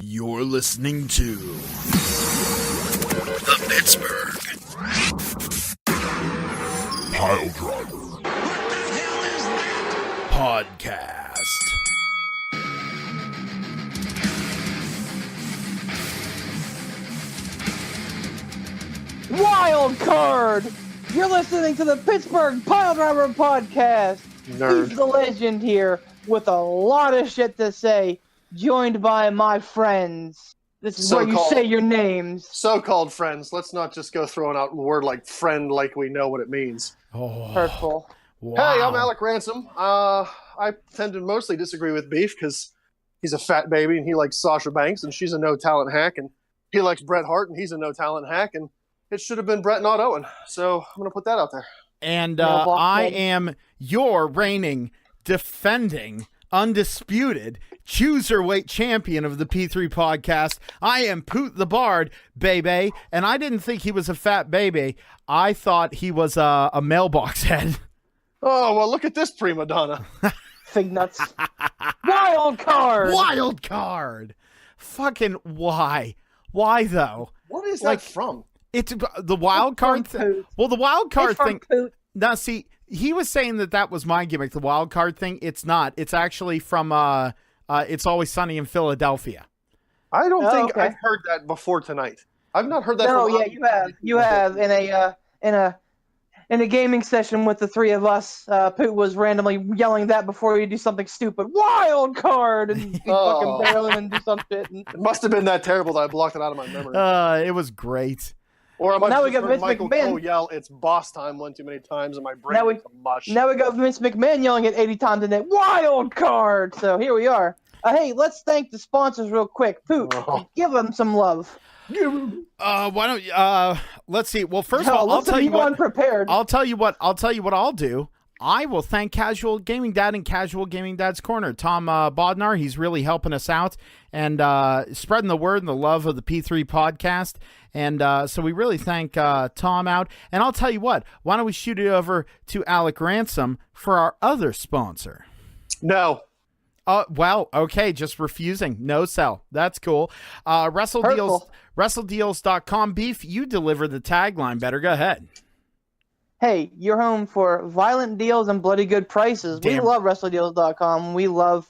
You're listening to the Pittsburgh Piledriver. What the hell is that? Podcast. Wildcard! You're listening to the Pittsburgh Piledriver podcast. Nerd. He's the legend here with a lot of shit to say, joined by my friends. This is where you say your names. So-called friends. Let's not just go throwing out a word like friend like we know what it means. Oh, Hurtful. wow. Hey, I'm Alec Ransom. I tend to mostly disagree with Beef because he's a fat baby and he likes Sasha Banks and she's a no-talent hack, and he likes Bret Hart and he's a no-talent hack, and it should have been Bret, not Owen. So I'm going to put that out there. And I am your reigning, defending, undisputed Cruiserweight champion of the P3 podcast. I am Poot the Bard, baby. And I didn't think he was a fat baby. I thought he was a mailbox head. Oh, well, look at this prima donna. Fig nuts. Wildcard! Wildcard! Fucking why? Why, though? What is Like, that from? It's the wild card thing. Well, the wild card thing. Poot. Now, see, he was saying that was my gimmick. The wild card thing. It's not. It's actually from It's Always Sunny in Philadelphia. I don't think okay. I've heard that before tonight. I've not heard that No, from yeah, you have. In a gaming session with the three of us, Poot was randomly yelling that before you do something stupid. Wildcard! And you fucking barreling and do some shit. And... It must have been that terrible that I blocked it out of my memory. It was great. Or I might now have we just got heard Vince Michael McMahon. Cole yell, "It's boss time" one too many times, and my brain Now we- went to mush. Now we got Vince McMahon yelling it 80 times a day. Wild card! So here we are. Hey, let's thank the sponsors real quick. Poot, Oh. give them some love. Why don't you? Let's see. Well, first No, of all, I'll listen, tell you what. unprepared. I'll tell you what I'll do. I will thank Casual Gaming Dad and Casual Gaming Dad's Corner. Tom Bodnar, he's really helping us out and spreading the word and the love of the P3 podcast. And so we really thank Tom out. And I'll tell you what, why don't we shoot it over to Alec Ransom for our other sponsor? No. Well, okay, just refusing. No sell. That's cool. WrestleDeals.com. Beef, you deliver the tagline. Better go ahead. Hey, you're home for violent deals and bloody good prices. Damn. We love WrestleDeals.com. We love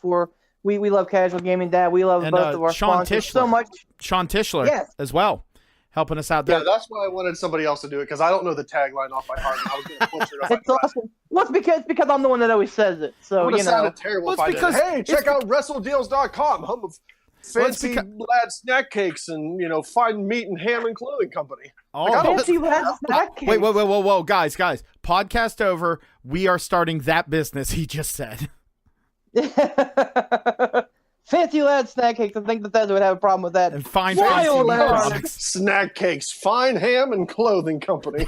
Casual Gaming Dad. We love And both of our Sean sponsors Tischler. so much. Sean Tischler Yes. as well, helping us out there. Yeah, that's why I wanted somebody else to do it, because I don't know the tagline off by heart. And I was going to butcher it. It's awesome. Well, it's because I'm the one that always says it. So, It would you have know. sounded terrible Well, if I it's did. because- Hey, it's check out WrestleDeals.com, home of fancy because- lad snack cakes and, fine meat and ham and clothing company. Oh, Like, I don't- Fancy lad snack cakes. wait, whoa, guys. Podcast over. We are starting that business, he just said. Fancy lad snack cakes. I think that would have a problem with that. And fine Wild fancy card. products. Snack cakes, fine ham and clothing company.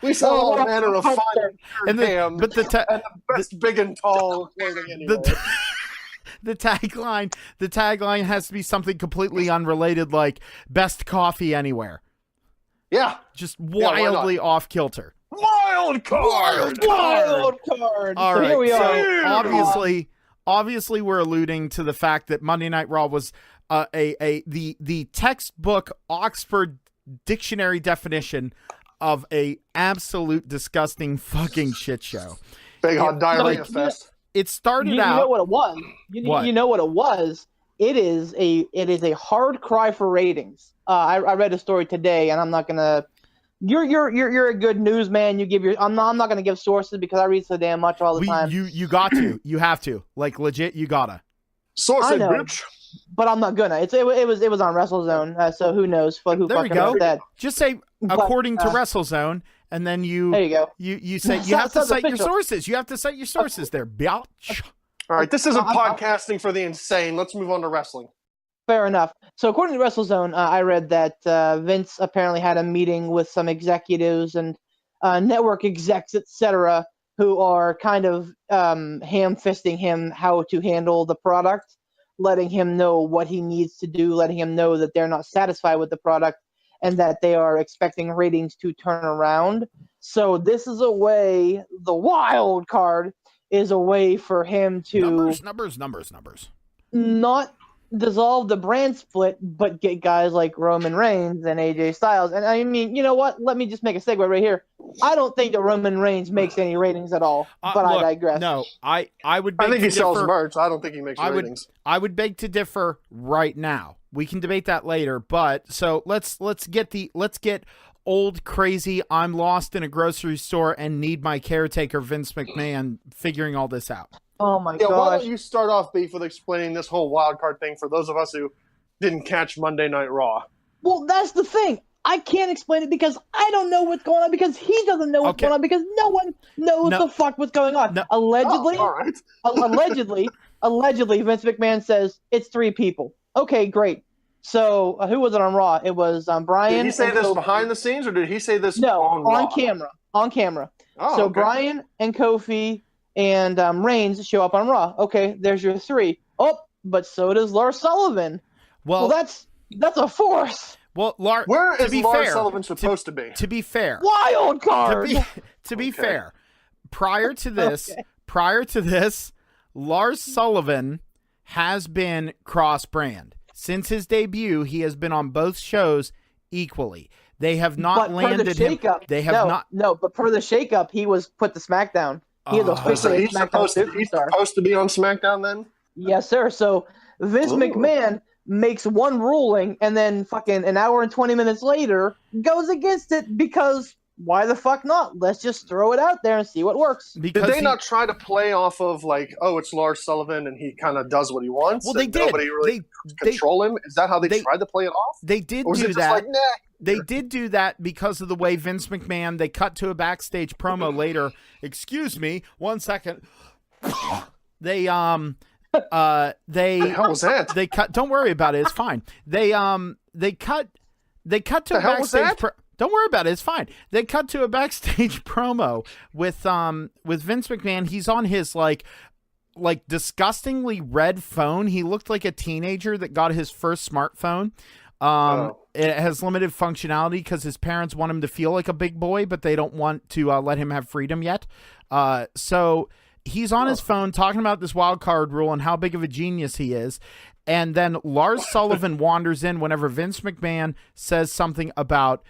We sell all manner of fine And the- ham but the and the best big and tall clothing anywhere. the tagline has to be something completely unrelated, like best coffee anywhere. Yeah. Just why not? wildly off kilter. Wild card! Wild card. All So right. here we are. So obviously, we're alluding to the fact that Monday Night Raw was the textbook Oxford Dictionary definition of a absolute disgusting fucking shit show. Big hot diarrhea Like, fest. It started You out. know what it was. What? You know what it was. It is a hard cry for ratings. I read a story today, and I'm not gonna. You're a good newsman. You give your. I'm not gonna give sources because I read so damn much all the time. You got to. You have to. Like legit, you gotta. Saucy I know. bitch. But I'm not gonna. It was on WrestleZone, so who knows? Who There we fucking go. wrote that? Just say But, according to WrestleZone, and then There you go. you say you Sounds have to cite your official. sources. You have to cite your sources there, biatch. All right, this isn't I'm- podcasting for the insane. Let's move on to wrestling. Fair enough. So according to WrestleZone, I read that Vince apparently had a meeting with some executives and network execs, etc., who are kind of ham-fisting him how to handle the product, letting him know what he needs to do, letting him know that they're not satisfied with the product and that they are expecting ratings to turn around. So this is a way, the wild card is a way for him to numbers. not dissolve the brand split, but get guys like Roman Reigns and AJ Styles. And I mean, you know what? Let me just make a segue right here. I don't think that Roman Reigns makes any ratings at all, but Look, I digress. No, I would. I think he sells differ. merch. I don't think he makes ratings. I would beg to differ right now. We can debate that later, but so let's get old crazy. I'm lost in a grocery store and need my caretaker Vince McMahon figuring all this out. Oh my Yeah, why gosh. don't you start off, Beef, with explaining this whole wild card thing for those of us who didn't catch Monday Night Raw? Well, that's the thing. I can't explain it because I don't know what's going on, because he doesn't know what's going on, because no one knows the fuck what's going on. No. Allegedly, all right. allegedly, Vince McMahon says it's 3 people. Okay, great. So who was it on Raw? It was Brian. Did he say and this Kofi. behind the scenes, or did he say this No, on Raw? camera. On camera. Oh, So okay. Brian and Kofi and Reigns show up on Raw. Okay, there's your 3. Oh, but so does Lars Sullivan. Well, that's a 4th. Well, Lars. Where to is be Lars fair, Sullivan supposed to be? To be fair, Wild card. To be Okay. fair, prior to this, Lars Sullivan has been cross-brand. Since his debut, he has been on both shows equally. They have not But landed per the him. shakeup, They have not. No, but per the shakeup, he was put to SmackDown. He is Oh. So officially a he's SmackDown he's superstar. supposed to be on SmackDown then? Yes, sir. So Vince Ooh. McMahon makes one ruling, and then fucking an hour and 20 minutes later goes against it, because why the fuck not? Let's just throw it out there and see what works. Because Did they not try to play off of like, oh, it's Lars Sullivan and he kind of does what he wants? Well, they and did. Nobody really They control him. Is that how they tried to play it off? They did Or was it do just that. like, nah? They did do that because of the way Vince McMahon, they cut to a backstage promo later. Excuse me, 1 second. They The hell was that? they cut, don't worry about it, it's fine. They cut to The a hell was backstage that? don't worry about it, it's fine. They cut to a backstage promo with Vince McMahon. He's on his like disgustingly red phone. He looked like a teenager that got his first smartphone. It has limited functionality because his parents want him to feel like a big boy, but they don't want to let him have freedom yet. So he's on his phone talking about this wild card rule and how big of a genius he is. And then Lars Sullivan wanders in whenever Vince McMahon says something about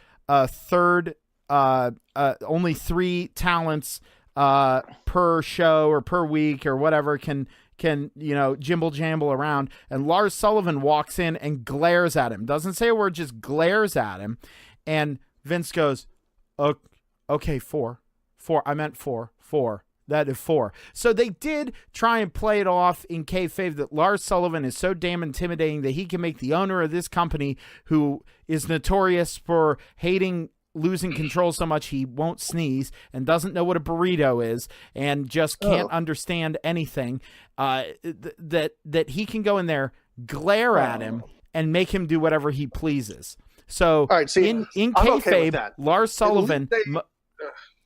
only 3 talents per show or per week or whatever can jimble jamble around. And Lars Sullivan walks in and glares at him. Doesn't say a word, just glares at him. And Vince goes, okay, 4. I meant 4. That is 4. So they did try and play it off in kayfabe that Lars Sullivan is so damn intimidating that he can make the owner of this company, who is notorious for losing control so much he won't sneeze and doesn't know what a burrito is and just can't understand anything, that he can go in there, glare at him, and make him do whatever he pleases. So All right, see, in I'm kayfabe, okay with that. Lars Sullivan... They-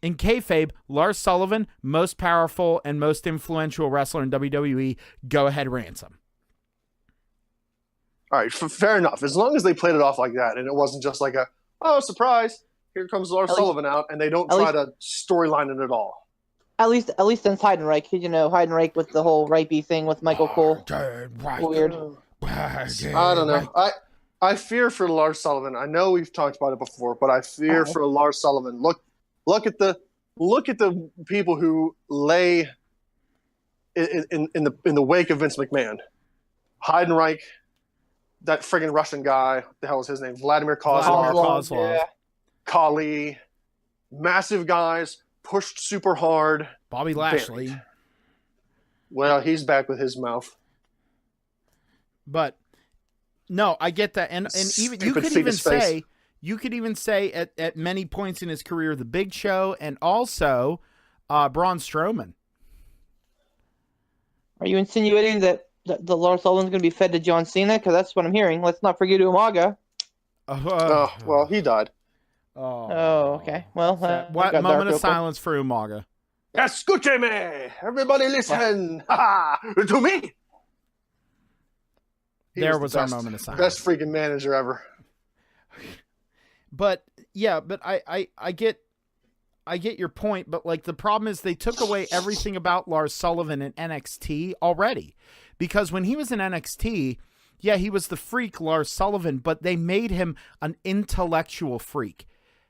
In kayfabe, Lars Sullivan, most powerful and most influential wrestler in WWE, go ahead, ransom. All right, fair enough. As long as they played it off like that, and it wasn't just like surprise, here comes Lars Sullivan out, and they don't try to storyline it at all. At least since Heidenreich, Heidenreich with the whole rapey thing with Michael Cole. Weird. I don't know. I fear for Lars Sullivan. I know we've talked about it before, but I fear for Lars Sullivan. Look at the people who lay in the wake of Vince McMahon. Heidenreich, that friggin' Russian guy, what the hell is his name? Vladimir Kozlov. Yeah. Kali, massive guys, pushed super hard. Bobby Lashley. Buried. Well, he's back with his mouth. But no, I get that, and even you could even say at many points in his career, the Big Show, and also Braun Strowman. Are you insinuating that the Lars Sullivan's going to be fed to John Cena? Because that's what I'm hearing. Let's not forget Umaga. Well, he died. Oh, okay. Well, what moment of silence for Umaga? Escúcheme! Everybody listen! To me! There was our moment of silence. Best freaking manager ever. But yeah, but I get I get your point, but like the problem is they took away everything about Lars Sullivan in NXT already, because when he was in NXT, yeah, he was the freak Lars Sullivan, but they made him an intellectual freak.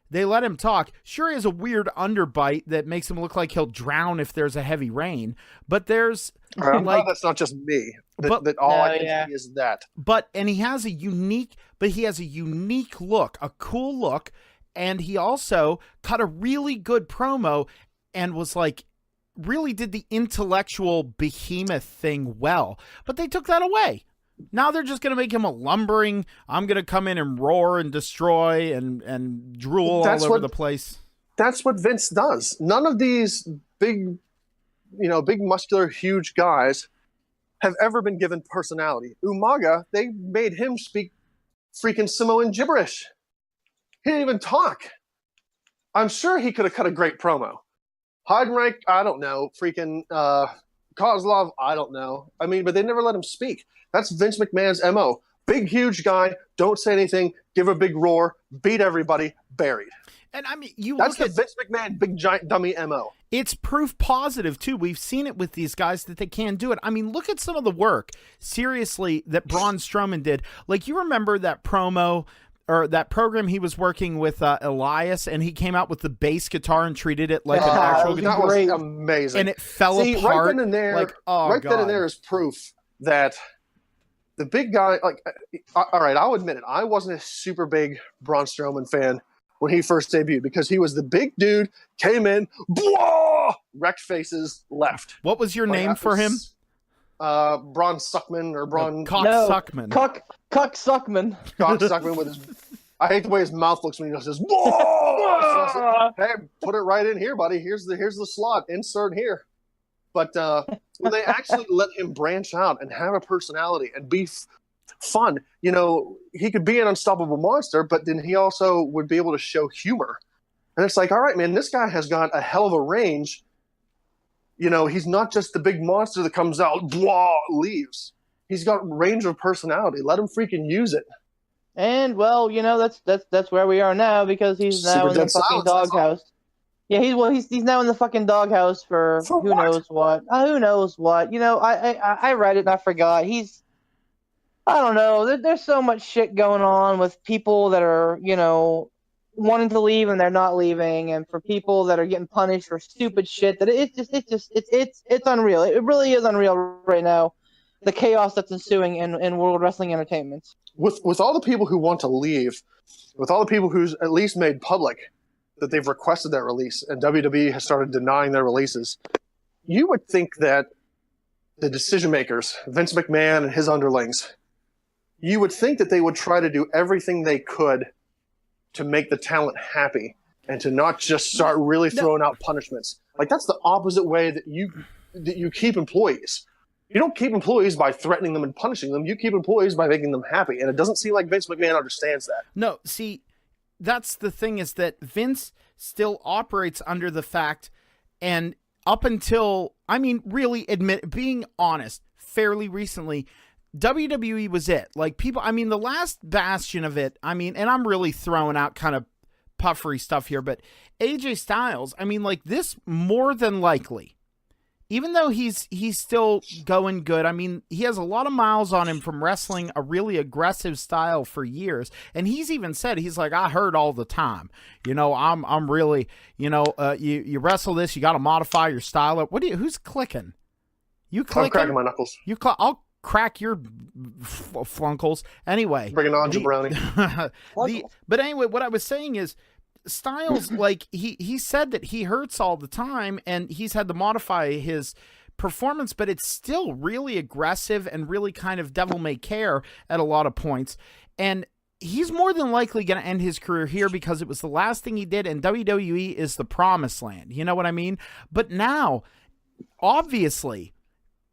They let him talk. Sure, he has a weird underbite that makes him look like he'll drown if there's a heavy rain, but there's like that's not just me. That all I can see is that. But he has a unique look, a cool look, and he also cut a really good promo and was like really did the intellectual behemoth thing well. But they took that away. Now they're just going to make him a lumbering, I'm going to come in and roar and destroy and drool all over the place. That's what Vince does. None of these big muscular, huge guys have ever been given personality. Umaga, they made him speak freaking Samoan gibberish. He didn't even talk. I'm sure he could have cut a great promo. Heidenreich, I don't know. Freaking Kozlov, I don't know. I mean, but they never let him speak. That's Vince McMahon's MO. Big, huge guy, don't say anything, give a big roar, beat everybody, buried. And I mean, that's the Vince McMahon big giant dummy MO. It's proof positive too. We've seen it with these guys that they can do it. I mean, look at some of the work, seriously, that Braun Strowman did. Like, you remember that promo or that program he was working with Elias, and he came out with the bass guitar and treated it like an actual guitar. That was amazing. And it fell apart. Right then and there, like, oh, right then and there is proof that the big guy, like, all right, I'll admit it. I wasn't a super big Braun Strowman fan when he first debuted, because he was the big dude, came in, blah, wrecked faces, left. What was your name for him? Braun Suckman or Braun... Suckman. Cuck Suckman. Cock Suckman with his... I hate the way his mouth looks when he says, blah! Hey, put it right in here, buddy. Here's the slot. Insert here. But when they actually let him branch out and have a personality and be fun, you know, he could be an unstoppable monster, but then he also would be able to show humor. And it's like, all right, man, this guy has got a hell of a range. You know, he's not just the big monster that comes out, blah, leaves. He's got range of personality. Let him freaking use it. And, well, you know, that's where we are now, because he's now in the fucking doghouse. Yeah, he's now in the fucking doghouse for who knows what. Who knows what? You know, I read it and I forgot. I don't know. There's so much shit going on with people that are, you know, wanting to leave and they're not leaving, and for people that are getting punished for stupid shit, that it's unreal. It really is unreal right now. The chaos that's ensuing in World Wrestling Entertainment. With all the people who want to leave, with all the people who's at least made public that they've requested that release, and WWE has started denying their releases, you would think that the decision makers, Vince McMahon and his underlings, you would think that they would try to do everything they could to make the talent happy and to not just start really throwing out punishments. Like, that's the opposite way that you keep employees. You don't keep employees by threatening them and punishing them. You keep employees by making them happy. And it doesn't seem like Vince McMahon understands that. No, see, that's the thing, is that Vince still operates under the fact, and up until, I mean, really being honest, fairly recently, WWE was it. Like, people, I mean, the last bastion of it, I mean, and I'm really throwing out kind of puffery stuff here, but AJ Styles, I mean, like, this more than likely, even though he's still going good, I mean, he has a lot of miles on him from wrestling a really aggressive style for years. And he's even said, he's like, I hurt all the time. You know, I'm really, you know, you wrestle this, you got to modify your style. Who's clicking? You clicking? I'm cracking my knuckles. I'll crack your flunkles. Anyway. Bring it on, Jabroni. But anyway, what I was saying is, Styles, like, he said that he hurts all the time and he's had to modify his performance, but it's still really aggressive and really kind of devil may care at a lot of points. And he's more than likely going to end his career here because it was the last thing he did, and WWE is the promised land. You know what I mean? But now, obviously,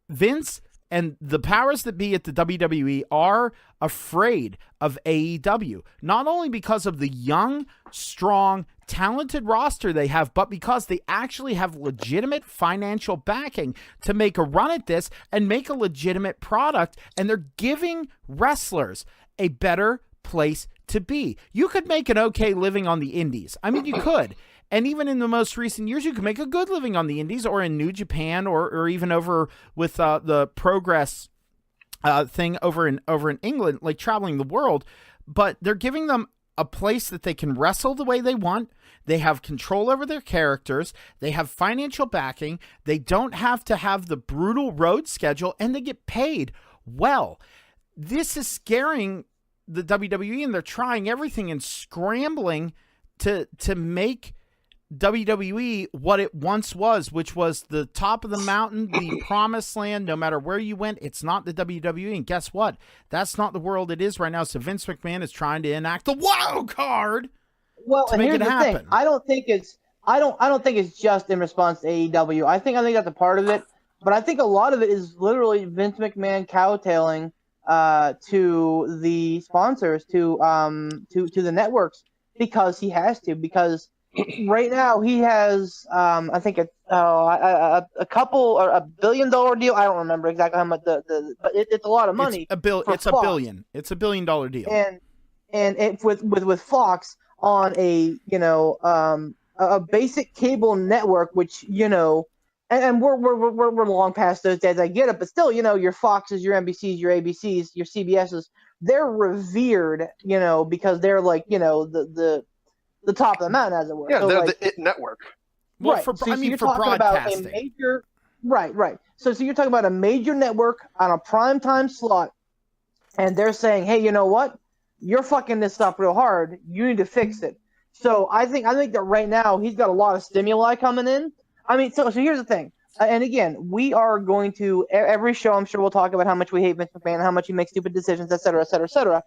Vince and the powers that be at the WWE are afraid of AEW, not only because of the young, strong, talented roster they have, but because they actually have legitimate financial backing to make a run at this and make a legitimate product, and they're giving wrestlers a better place to be. You could make an okay living on the indies. I mean, you could. And even in the most recent years, you can make a good living on the indies or in New Japan or even over with the Progress thing over in England, like traveling the world. But they're giving them a place that they can wrestle the way they want. They have control over their characters. They have financial backing. They don't have to have the brutal road schedule, and they get paid well. This is scaring the WWE, and they're trying everything and scrambling to make WWE what it once was, which was the top of the mountain, the promised land. No matter where you went, it's not the WWE. And guess what? That's not the world it is right now. So Vince McMahon is trying to enact the wild card. Well, to and make here's it the happen. thing. I don't think it's just in response to AEW. I think that's a part of it, but I think a lot of it is literally Vince McMahon kowtowing to the sponsors, to the networks, because he has to. Because right now he has, I think a couple or $1 billion deal. I don't remember exactly how much but it's a lot of money. It's a billion. It's $1 billion deal. And it with Fox on a basic cable network, which and we're long past those days. I get it, but still, your Foxes, your NBCs, your ABCs, your CBSs, they're revered, because they're like the top of the mountain, as it were. Yeah, so they're like, the IT network. Well, right. for So you're for talking about broadcasting. a major, right. So you're talking about a major network on a primetime slot, and they're saying, hey, you know what? You're fucking this up real hard. You need to fix it. So I think that right now he's got a lot of stimuli coming in. I mean, so here's the thing. And again, we are going to every show. I'm sure we'll talk about how much we hate Vince McMahon, how much he makes stupid decisions, et cetera, et cetera, et cetera.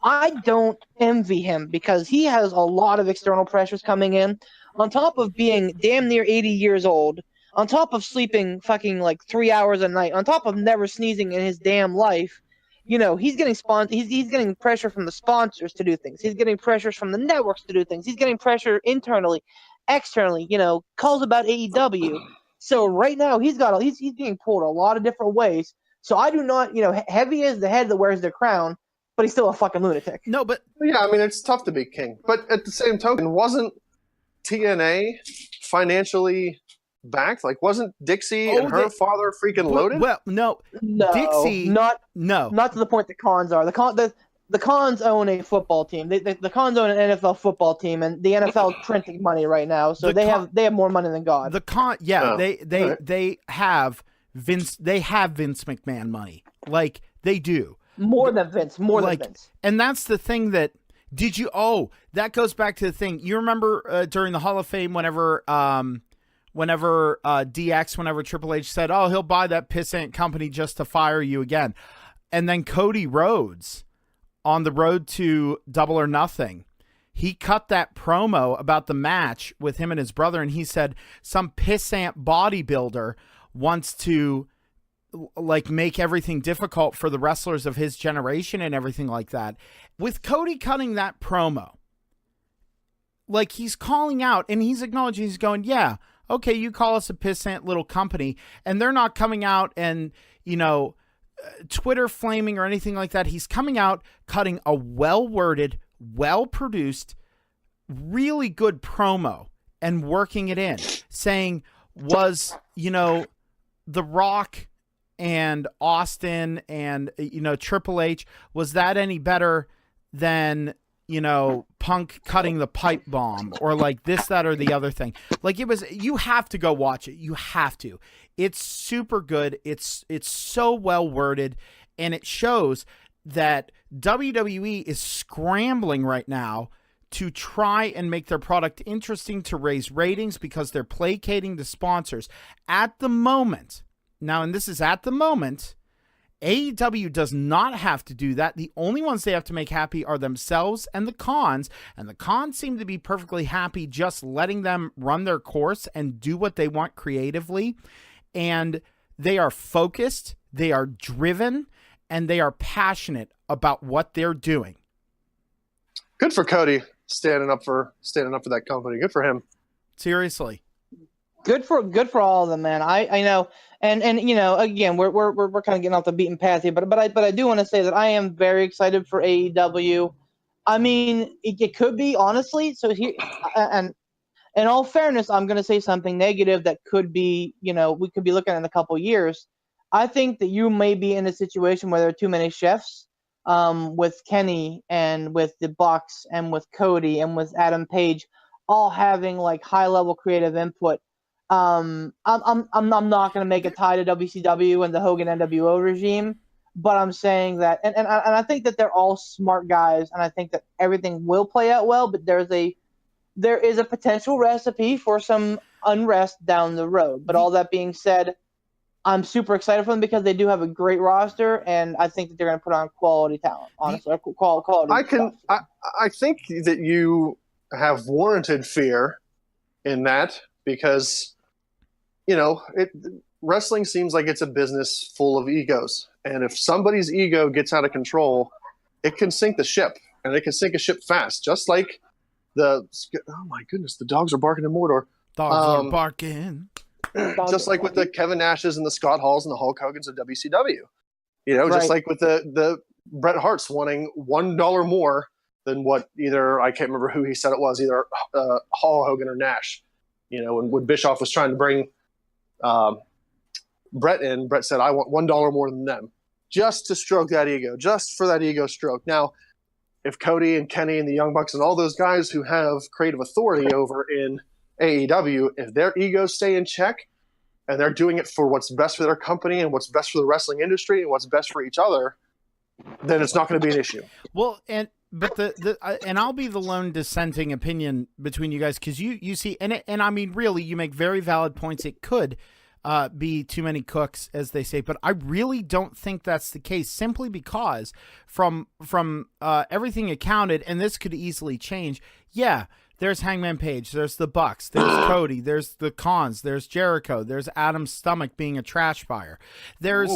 I don't envy him because he has a lot of external pressures coming in. On top of being damn near 80 years old, on top of sleeping fucking like 3 hours a night, on top of never sneezing in his damn life, he's getting he's getting pressure from the sponsors to do things. He's getting pressures from the networks to do things. He's getting pressure internally, externally. Calls about AEW. So right now he's being pulled a lot of different ways. So I do not, heavy is the head that wears the crown, but he's still a fucking lunatic. No, but Yeah, I mean, it's tough to be king. But at the same token, wasn't TNA financially backed? Like, wasn't Dixie and her father freaking loaded? Well, no, Dixie, not no. to the point the Cons are. The Cons own a football team. The Cons own an NFL football team, and the NFL is printing money right now, so they have more money than God. They have Vince McMahon money, like they do. More than Vince. And that's the thing that that goes back to the thing. You remember during the Hall of Fame whenever DX, whenever Triple H said, "Oh, he'll buy that pissant company just to fire you again." And then Cody Rhodes on the road to Double or Nothing, he cut that promo about the match with him and his brother, and he said some pissant bodybuilder wants to like make everything difficult for the wrestlers of his generation and everything like that. With Cody cutting that promo, like he's calling out and he's acknowledging, he's going, yeah, okay, you call us a pissant little company, and they're not coming out and, Twitter flaming or anything like that. He's coming out, cutting a well-worded, well-produced, really good promo and working it in, saying, was, The Rock and Austin and, Triple H, was that any better than, Punk cutting the pipe bomb or like this, that, or the other thing? Like you have to go watch it. You have to. It's super good. It's so well worded, and it shows that WWE is scrambling right now to try and make their product interesting to raise ratings because they're placating the sponsors. At the moment, now, and this is at the moment, AEW does not have to do that. The only ones they have to make happy are themselves and the Cons, and the Cons seem to be perfectly happy just letting them run their course and do what they want creatively. And they are focused, they are driven, and they are passionate about what they're doing. Good for Cody standing up for that company. Good for him. Seriously. Good for all of them, man. I know, and again, we're kind of getting off the beaten path here, but I do want to say that I am very excited for AEW. I mean, it could be honestly. So here, and in all fairness, I'm going to say something negative that could be, we could be looking at in a couple years. I think that you may be in a situation where there are too many chefs, with Kenny and with the Bucks and with Cody and with Adam Page, all having like high level creative input. I'm not going to make a tie to WCW and the Hogan NWO regime, but I'm saying that, and I think that they're all smart guys, and I think that everything will play out well. But there is a potential recipe for some unrest down the road. But all that being said, I'm super excited for them because they do have a great roster, and I think that they're going to put on quality talent. Honestly, quality. I think that you have warranted fear in that because, wrestling seems like it's a business full of egos, and if somebody's ego gets out of control, it can sink the ship, and it can sink a ship fast. Just like oh my goodness, the dogs are barking in Mordor. Dogs are barking. Just like with the Kevin Nashes and the Scott Halls and the Hulk Hogans of WCW, Right. just like with the Bret Harts wanting $1 more than what either, I can't remember who he said it was, either Hall, Hogan, or Nash. When Bischoff was trying to bring Bret in, Bret said, "I want $1 more than them," just to stroke that ego, just for that ego stroke. Now, if Cody and Kenny and the Young Bucks and all those guys who have creative authority over in AEW, if their egos stay in check and they're doing it for what's best for their company and what's best for the wrestling industry and what's best for each other, then it's not going to be an issue. Well, and I'll be the lone dissenting opinion between you guys, because you see, and I mean, really, you make very valid points. It could be too many cooks, as they say, but I really don't think that's the case, simply because from everything accounted, and this could easily change. Yeah. There's Hangman Page, there's the Bucks, there's Cody, there's the Khans, there's Jericho, there's Adam's stomach being a trash fire. There's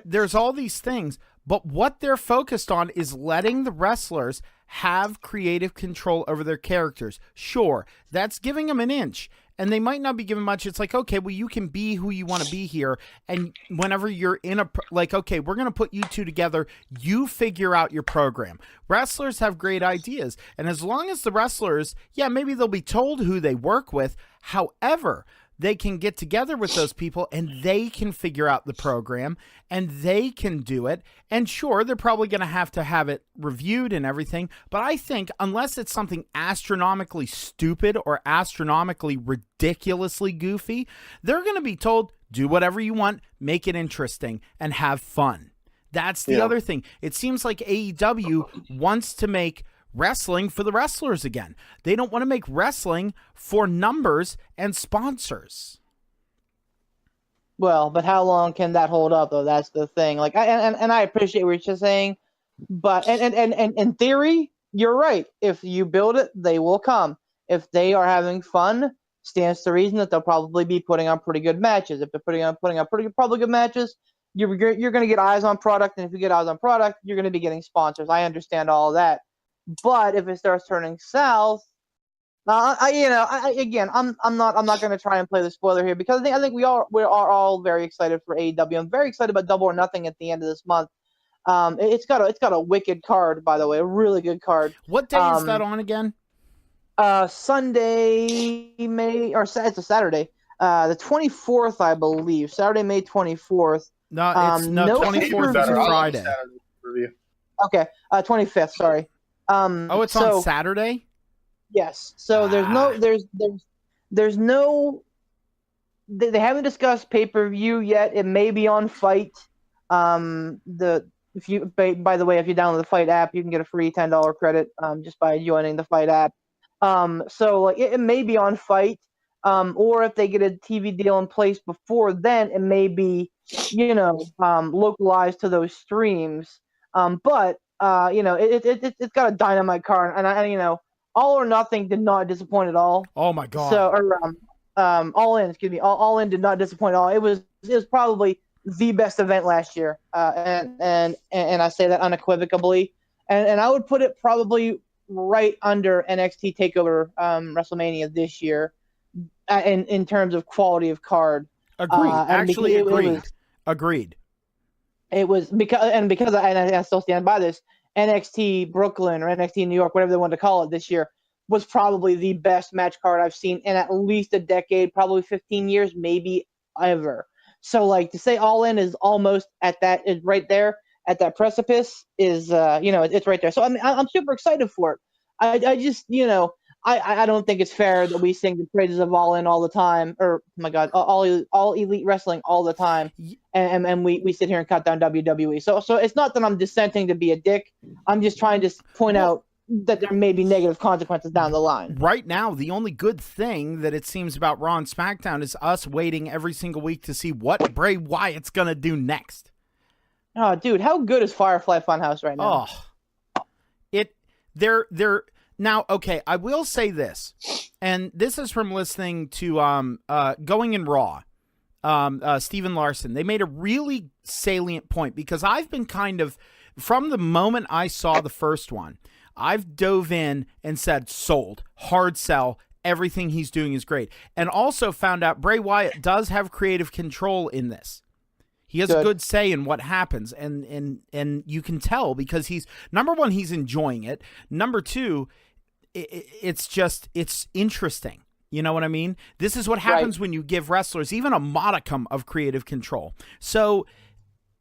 there's all these things, but what they're focused on is letting the wrestlers have creative control over their characters. Sure, that's giving them an inch, and they might not be given much. It's like, okay, well, you can be who you want to be here, and whenever you're in okay, we're going to put you two together, you figure out your program. Wrestlers have great ideas, and as long as the wrestlers, maybe they'll be told who they work with, however, they can get together with those people and they can figure out the program and they can do it. And sure, they're probably going to have it reviewed and everything. But I think unless it's something astronomically stupid or astronomically ridiculously goofy, they're going to be told, do whatever you want, make it interesting and have fun. That's the other thing. It seems like AEW wants to make wrestling for the wrestlers again. They don't want to make wrestling for numbers and sponsors. Well, but how long can that hold up, though? That's the thing. Like, I appreciate what you're saying, but and in theory, you're right. If you build it, they will come. If they are having fun, stands to reason that they'll probably be putting on pretty good matches. If they're putting on probably good matches, you're going to get eyes on product, and if you get eyes on product, you're going to be getting sponsors. I understand all of that. But if it starts turning south, I'm not going to try and play the spoiler here, because I think we are all very excited for AEW. I'm very excited about Double or Nothing at the end of this month. It's got a wicked card, by the way, a really good card. What day is that on again? Sunday, it's a Saturday, the 24th, I believe. Saturday, May 24th. No, it's 24th is Friday. Okay, 25th. Sorry. It's on Saturday? Yes. So there's no they haven't discussed pay-per-view yet. It may be on Fight. By the way, if you download the Fight app, you can get a free $10 credit just by joining the Fight app. So like it may be on Fight. Or if they get a TV deal in place before then, it may be, localized to those streams. But it's got a dynamite card, and All or Nothing did not disappoint at all. Oh my god! So, All In, excuse me, All In did not disappoint at all. It was probably the best event last year, and I say that unequivocally. And I would put it probably right under NXT Takeover Wrestlemania this year, in terms of quality of card. Agreed. Agreed. It was because I still stand by this. NXT Brooklyn or NXT New York, whatever they wanted to call it this year, was probably the best match card I've seen in at least a decade, probably 15 years, maybe ever. So like to say All In is almost at that, is right there at that precipice, is it's right there. So I mean, I'm super excited for it. I just I don't think it's fair that we sing the praises of All In all the time, or oh my God, all Elite Wrestling all the time, and we sit here and cut down WWE. So it's not that I'm dissenting to be a dick. I'm just trying to point out that there may be negative consequences down the line. Right now, the only good thing that it seems about Raw and SmackDown is us waiting every single week to see what Bray Wyatt's gonna do next. Oh, dude, how good is Firefly Funhouse right now? Oh, they're now okay. I will say this, and this is from listening to Going in Raw, Steven Larson. They made a really salient point, because I've been kind of, from the moment I saw the first one, I've dove in and said, sold, hard sell, everything he's doing is great. And also found out Bray Wyatt does have creative control in this. He has a good say in what happens, and you can tell, because he's, number one, he's enjoying it. Number two, it's interesting. You know what I mean? This is what happens when you give wrestlers even a modicum of creative control. So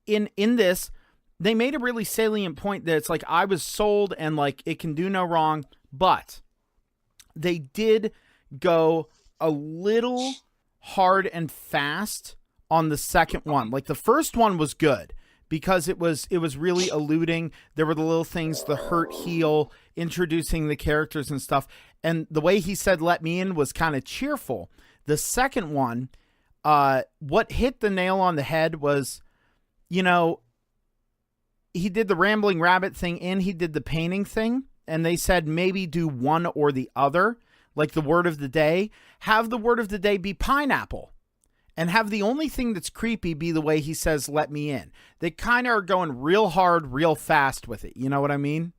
in this, they made a really salient point that it's like, I was sold and like it can do no wrong, but they did go a little hard and fast on the second one. Like the first one was good because it was really alluding. There were the little things, the hurt heel, introducing the characters and stuff. And the way he said, let me in, was kind of cheerful. The second one, what hit the nail on the head was, he did the Rambling Rabbit thing and he did the painting thing. And they said maybe do one or the other, like the word of the day. Have the word of the day be pineapple. And have the only thing that's creepy be the way he says, let me in. They kind of are going real hard, real fast with it. You know what I mean?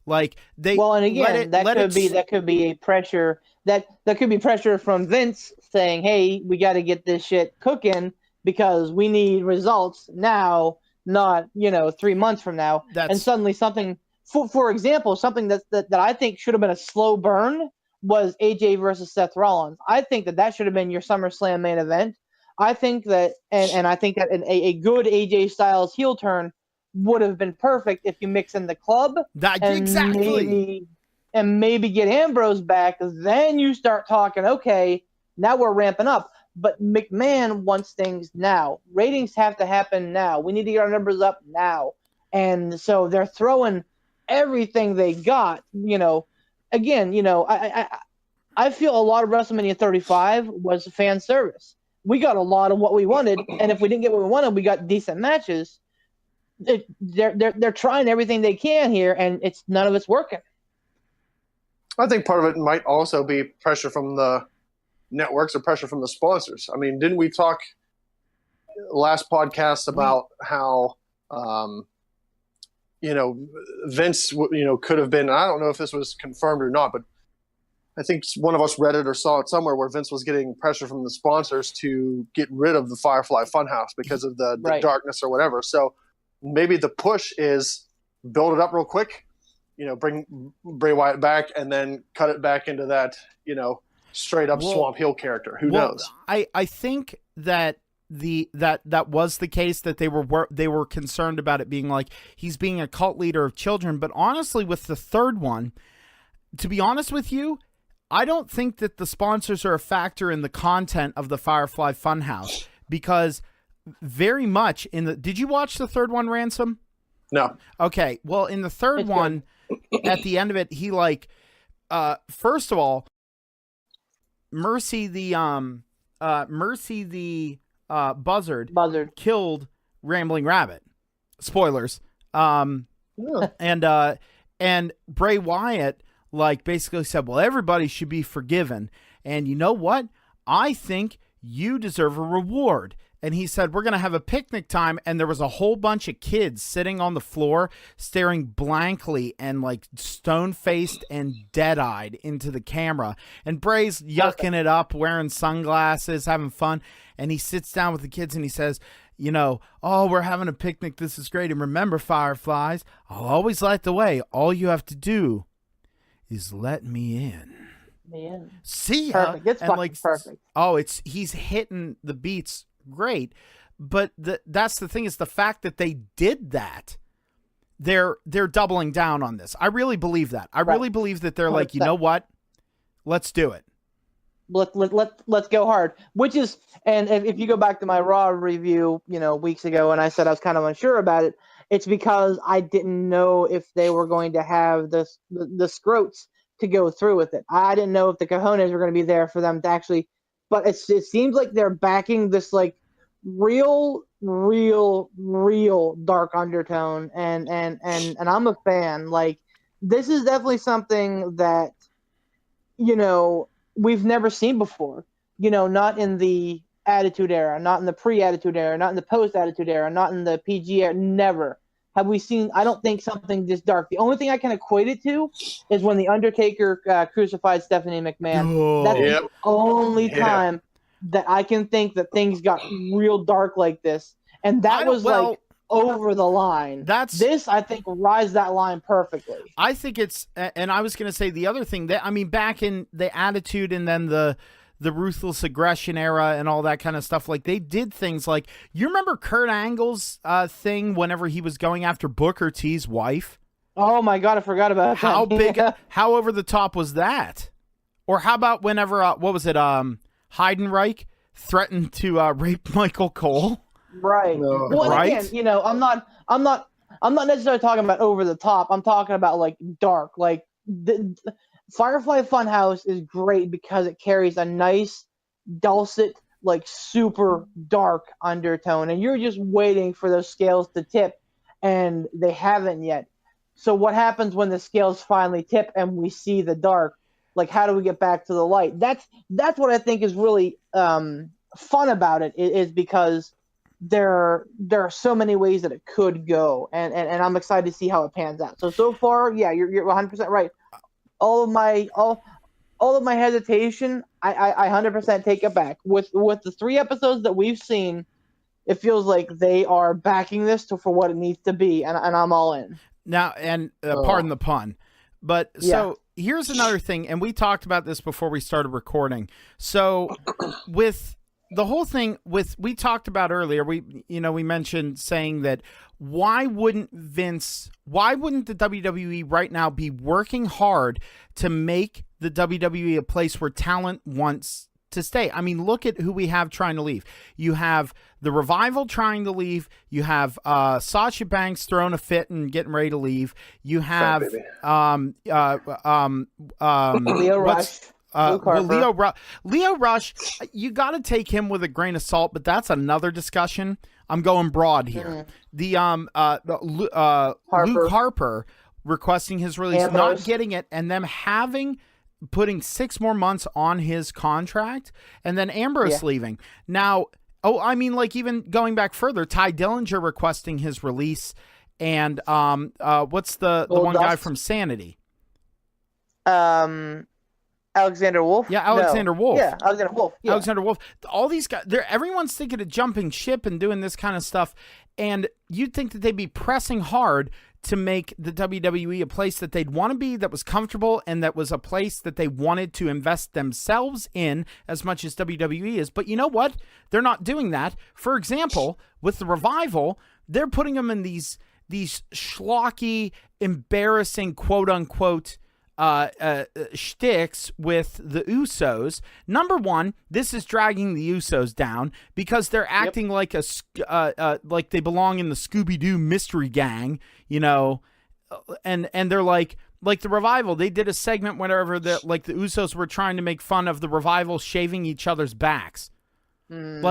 Like they. Well, and again, that could be a pressure that could be pressure from Vince saying, hey, we got to get this shit cooking because we need results now, not 3 months from now. And suddenly something, for example, something that I think should have been a slow burn was AJ versus Seth Rollins. I think that should have been your SummerSlam main event. I think that, and I think that a good AJ Styles heel turn would have been perfect if you mix in the club. Exactly. Maybe get Ambrose back. Then you start talking, okay, now we're ramping up. But McMahon wants things now. Ratings have to happen now. We need to get our numbers up now. And so they're throwing everything they got, Again, I feel a lot of WrestleMania 35 was fan service. We got a lot of what we wanted, and if we didn't get what we wanted, we got decent matches. They're trying everything they can here, and none of it's working. I think part of it might also be pressure from the networks or pressure from the sponsors. I mean, didn't we talk last podcast about how Vince, could have been, I don't know if this was confirmed or not, but I think one of us read it or saw it somewhere where Vince was getting pressure from the sponsors to get rid of the Firefly Funhouse because of the darkness or whatever. So maybe the push is build it up real quick, bring Bray Wyatt back and then cut it back into that, straight up Swamp Hill character. Who knows? I think that that was the case, that they were concerned about it being like he's being a cult leader of children. But honestly, with the third one, to be honest with you, I don't think that the sponsors are a factor in the content of the Firefly Funhouse, because very much did you watch the third one, Ransom? No. Okay. Well, in the third one, at the end of it, he first of all, Mercy the Buzzard killed Rambling Rabbit. Spoilers. And Bray Wyatt basically said, well, everybody should be forgiven. And you know what? I think you deserve a reward. And he said, we're going to have a picnic time. And there was a whole bunch of kids sitting on the floor, staring blankly and stone-faced and dead-eyed into the camera. And Bray's yucking it up, wearing sunglasses, having fun. And he sits down with the kids and he says, oh, we're having a picnic. This is great. And remember, Fireflies, I'll always light the way. All you have to do is let me in. Man. See ya. Perfect. It's And, fucking perfect. Oh, he's hitting the beats great. But that's the thing, is the fact that they did that. They're doubling down on this. I really believe that. I really believe that they're 100%. like, you know what? Let's do it. Let's go hard. Which is, and if you go back to my Raw review, weeks ago, and I said I was kind of unsure about it, it's because I didn't know if they were going to have the scrotes to go through with it. I didn't know if the cojones were going to be there for them to actually, but it seems like they're backing this like real dark undertone, and I'm a fan. Like, this is definitely something that we've never seen before. Not in the Attitude Era, not in the pre-Attitude Era, not in the post-Attitude Era, not in the PG era. Never have we seen, I don't think, something this dark. The only thing I can equate it to is when The Undertaker crucified Stephanie McMahon. Oh. That's the only time that I can think that things got real dark like this. And that was like over the line. This, I think, rides that line perfectly. I think it's, and I was going to say the other thing, that, I mean, back in the Attitude and then the Ruthless Aggression era and all that kind of stuff, like, they did things like, you remember Kurt Angle's thing whenever he was going after Booker T's wife? Oh my God, I forgot about how that. big, how over the top was that? Or how about whenever, what was it, Heidenreich threatened to rape Michael Cole? Right. No. Well, Right? again, I'm not necessarily talking about over the top. I'm talking about like dark. Like Firefly Funhouse is great because it carries a nice, dulcet, like super dark undertone, and you're just waiting for those scales to tip, and they haven't yet. So what happens when the scales finally tip and we see the dark? Like, how do we get back to the light? That's what I think is really fun about it, is because there are so many ways that it could go, and I'm excited to see how it pans out. So far, yeah, you're 100% right. All of my hesitation, I 100% take it back. With the 3 episodes that we've seen, it feels like they are backing this for what it needs to be, and I'm all in. Now, and pardon the pun, but so here's another thing, and we talked about this before we started recording. So with the whole thing we talked about earlier, we mentioned saying that why wouldn't the WWE right now be working hard to make the WWE a place where talent wants to stay? I mean, look at who we have trying to leave. You have the Revival trying to leave. You have Sasha Banks throwing a fit and getting ready to leave. You have Leo Rush. Leo Rush, you got to take him with a grain of salt, but that's another discussion. I'm going broad here. The Luke Harper requesting his release, not getting it, and them putting 6 more months on his contract, and then Ambrose leaving. Now, I mean, like, even going back further, Ty Dillinger requesting his release, and what's the one guy from Sanity? Alexander Wolf? Yeah, Alexander Wolf. Yeah, Alexander Wolf. Yeah. Alexander Wolf. All these guys, everyone's thinking of jumping ship and doing this kind of stuff, and you'd think that they'd be pressing hard to make the WWE a place that they'd want to be, that was comfortable, and that was a place that they wanted to invest themselves in as much as WWE is. But you know what? They're not doing that. For example, with the Revival, they're putting them in these schlocky, embarrassing, quote-unquote, shticks with the Usos. Number one, this is dragging the Usos down because they're acting like like they belong in the Scooby-Doo mystery gang, and they're like the Revival. They did a segment whenever the Usos were trying to make fun of the Revival shaving each other's backs. And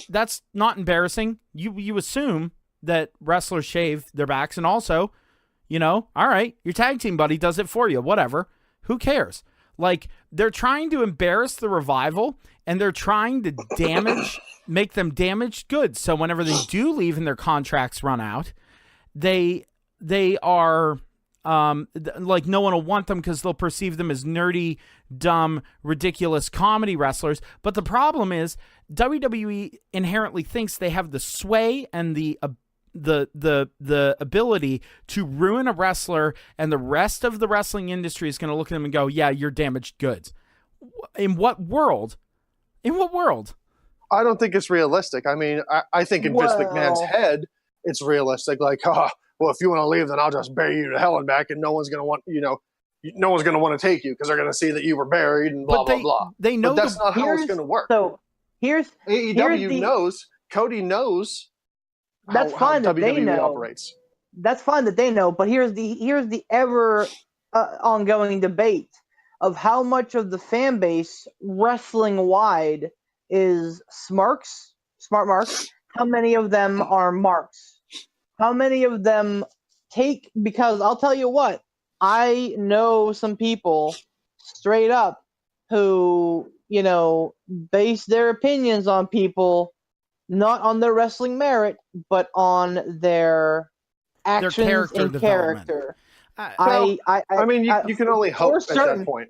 that's not embarrassing. You assume that wrestlers shave their backs, and also, all right, your tag team buddy does it for you, whatever. Who cares? Like, they're trying to embarrass the Revival, and they're trying to make them damaged goods. So whenever they do leave and their contracts run out, they are, like, no one will want them because they'll perceive them as nerdy, dumb, ridiculous comedy wrestlers. But the problem is WWE inherently thinks they have the sway and the the ability to ruin a wrestler, and the rest of the wrestling industry is going to look at them and go, yeah, you're damaged goods. In what world? In what world? I don't think it's realistic. I mean, I think in Vince McMahon's head, it's realistic. Like, well, if you want to leave, then I'll just bury you to hell and back, and no one's going to want, no one's going to want to take you because they're going to see that you were buried and blah, blah, blah. They know but that's not how it's going to work. So AEW knows, Cody knows that's how fine that WWE they know. operates. That's fine that they know, but here's the ever ongoing debate of how much of the fan base wrestling wide is smart marks. How many of them are marks? How many of them take? Because I'll tell you what, I know some people straight up who base their opinions on people not on their wrestling merit, but on their actions and character. I mean, you can only hope at that point.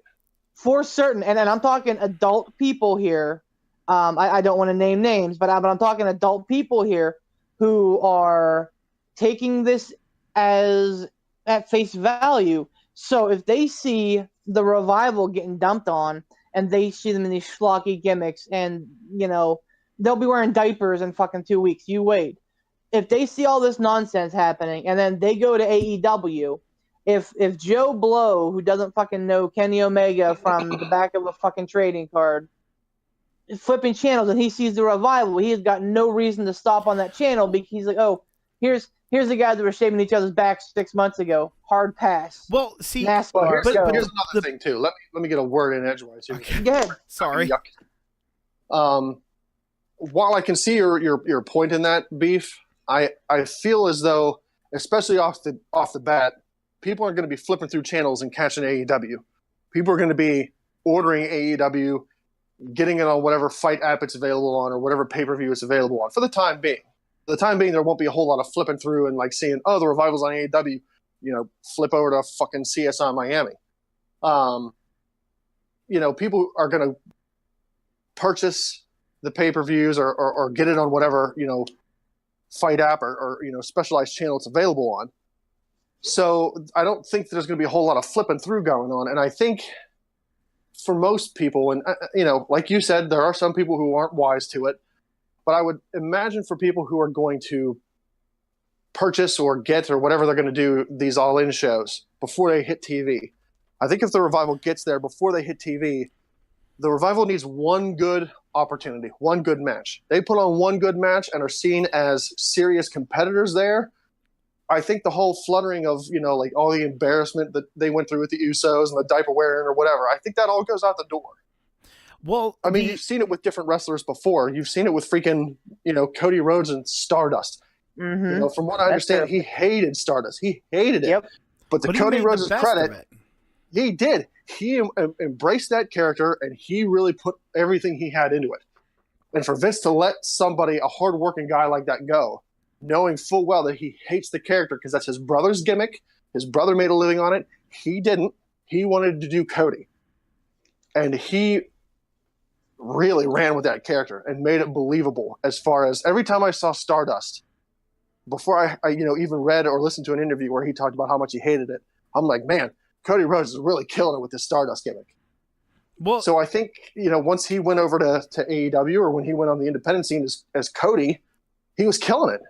For certain, and I'm talking adult people here. I don't want to name names, but I'm talking adult people here who are taking this as at face value. So if they see the Revival getting dumped on, and they see them in these schlocky gimmicks, and they'll be wearing diapers in fucking 2 weeks. You wait. If they see all this nonsense happening, and then they go to AEW, if Joe Blow, who doesn't fucking know Kenny Omega from the back of a fucking trading card, is flipping channels, and he sees the Revival, he has got no reason to stop on that channel because he's like, oh, here's the guys that were shaving each other's backs 6 months ago. Hard pass. Well, see, NASCAR. Here's another thing too. Let me get a word in edgewise here. Okay. Go ahead. Sorry. While I can see your point in that, Beef, I feel as though, especially off the bat, people are going to be flipping through channels and catching AEW. People are going to be ordering AEW, getting it on whatever Fight app it's available on or whatever pay-per-view it's available on for the time being. For the time being, there won't be a whole lot of flipping through and like seeing, oh, the Revival's on AEW, flip over to fucking CSI Miami. People are going to purchase the pay-per-views or get it on whatever, Fight app or specialized channel it's available on. So I don't think there's going to be a whole lot of flipping through going on. And I think for most people, and like you said, there are some people who aren't wise to it, but I would imagine for people who are going to purchase or get or whatever they're going to do these all-in shows before they hit TV, I think if the Revival gets there before they hit TV, the Revival needs one good opportunity, one good match. They put on one good match and are seen as serious competitors there. I think the whole fluttering of, like all the embarrassment that they went through with the Usos and the diaper wearing or whatever, I think that all goes out the door. Well, I mean, you've seen it with different wrestlers before. You've seen it with freaking, Cody Rhodes and Stardust. Mm-hmm. From what I understand, he hated Stardust. He hated it. Yep. But to Cody Rhodes' credit, he did. He embraced that character, and he really put everything he had into it. And for Vince to let somebody, a hardworking guy like that go, knowing full well that he hates the character because that's his brother's gimmick, his brother made a living on it, he didn't. He wanted to do Cody. And he really ran with that character and made it believable as far as every time I saw Stardust, before I even read or listened to an interview where he talked about how much he hated it, I'm like, man, Cody Rhodes is really killing it with this Stardust gimmick. Well, so I think, once he went over to AEW or when he went on the independent scene as Cody, he was killing it.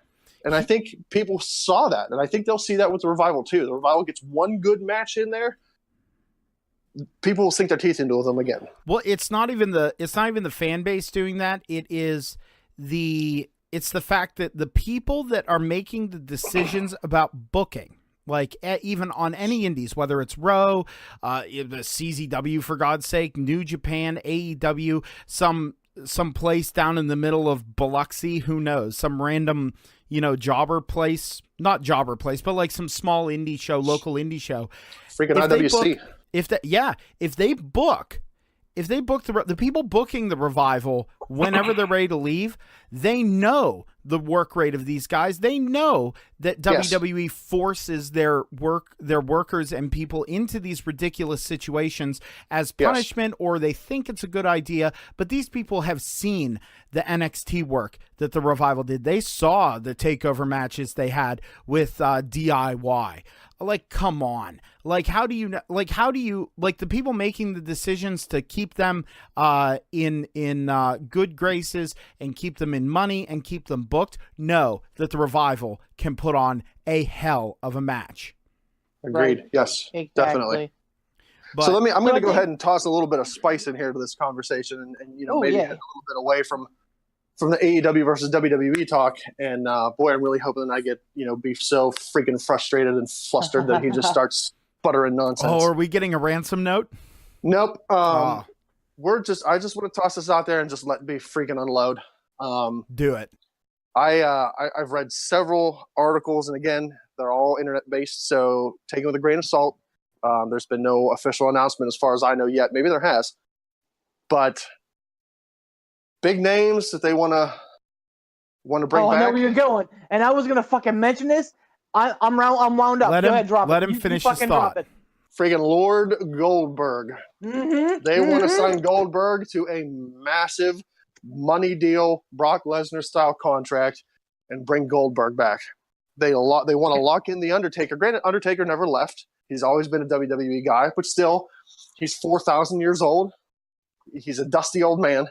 And I think people saw that. And I think they'll see that with the Revival too. The Revival gets one good match in there, people will sink their teeth into them again. Well, it's not even the fan base doing that. It's the fact that the people that are making the decisions about booking, like even on any indies, whether it's Raw, the CZW, for God's sake, New Japan, AEW, some place down in the middle of Biloxi, who knows, some random, jobber place, not jobber place, but like some small indie show, local indie show. Freaking IWC. If they book the people booking the Revival whenever they're ready to leave, they know the work rate of these guys. They know that WWE forces their workers and people into these ridiculous situations as punishment, or they think it's a good idea. But these people have seen the NXT work that the Revival did. They saw the takeover matches they had with DIY. Like, come on. How do you the people making the decisions to keep them in good graces and keep them in money and keep them booked know that the Revival can put on a hell of a match. Agreed. Right. Yes, Exactly. definitely. But, So I'm going to go ahead and toss a little bit of spice in here to this conversation, and maybe head a little bit away from the AEW versus WWE talk. And boy, I'm really hoping that I get Beef so freaking frustrated and flustered that he just starts sputtering nonsense. Oh, are we getting a ransom note? Nope. I just want to toss this out there and just let Beef freaking unload. Do it. I've read several articles, and again, they're all internet based, so take it with a grain of salt. There's been no official announcement as far as I know yet. Maybe there has, but big names that they want to bring back. I know where you're going, and I was gonna fucking mention this. I'm wound up. Go ahead, drop it. Let him finish his thought. Friggin' Lord Goldberg. Mm-hmm. They want to sign Goldberg to a massive money deal, Brock Lesnar style contract, and bring Goldberg back. They want to lock in the Undertaker. Granted, Undertaker never left. He's always been a WWE guy, but still, he's 4,000 years old. He's a dusty old man.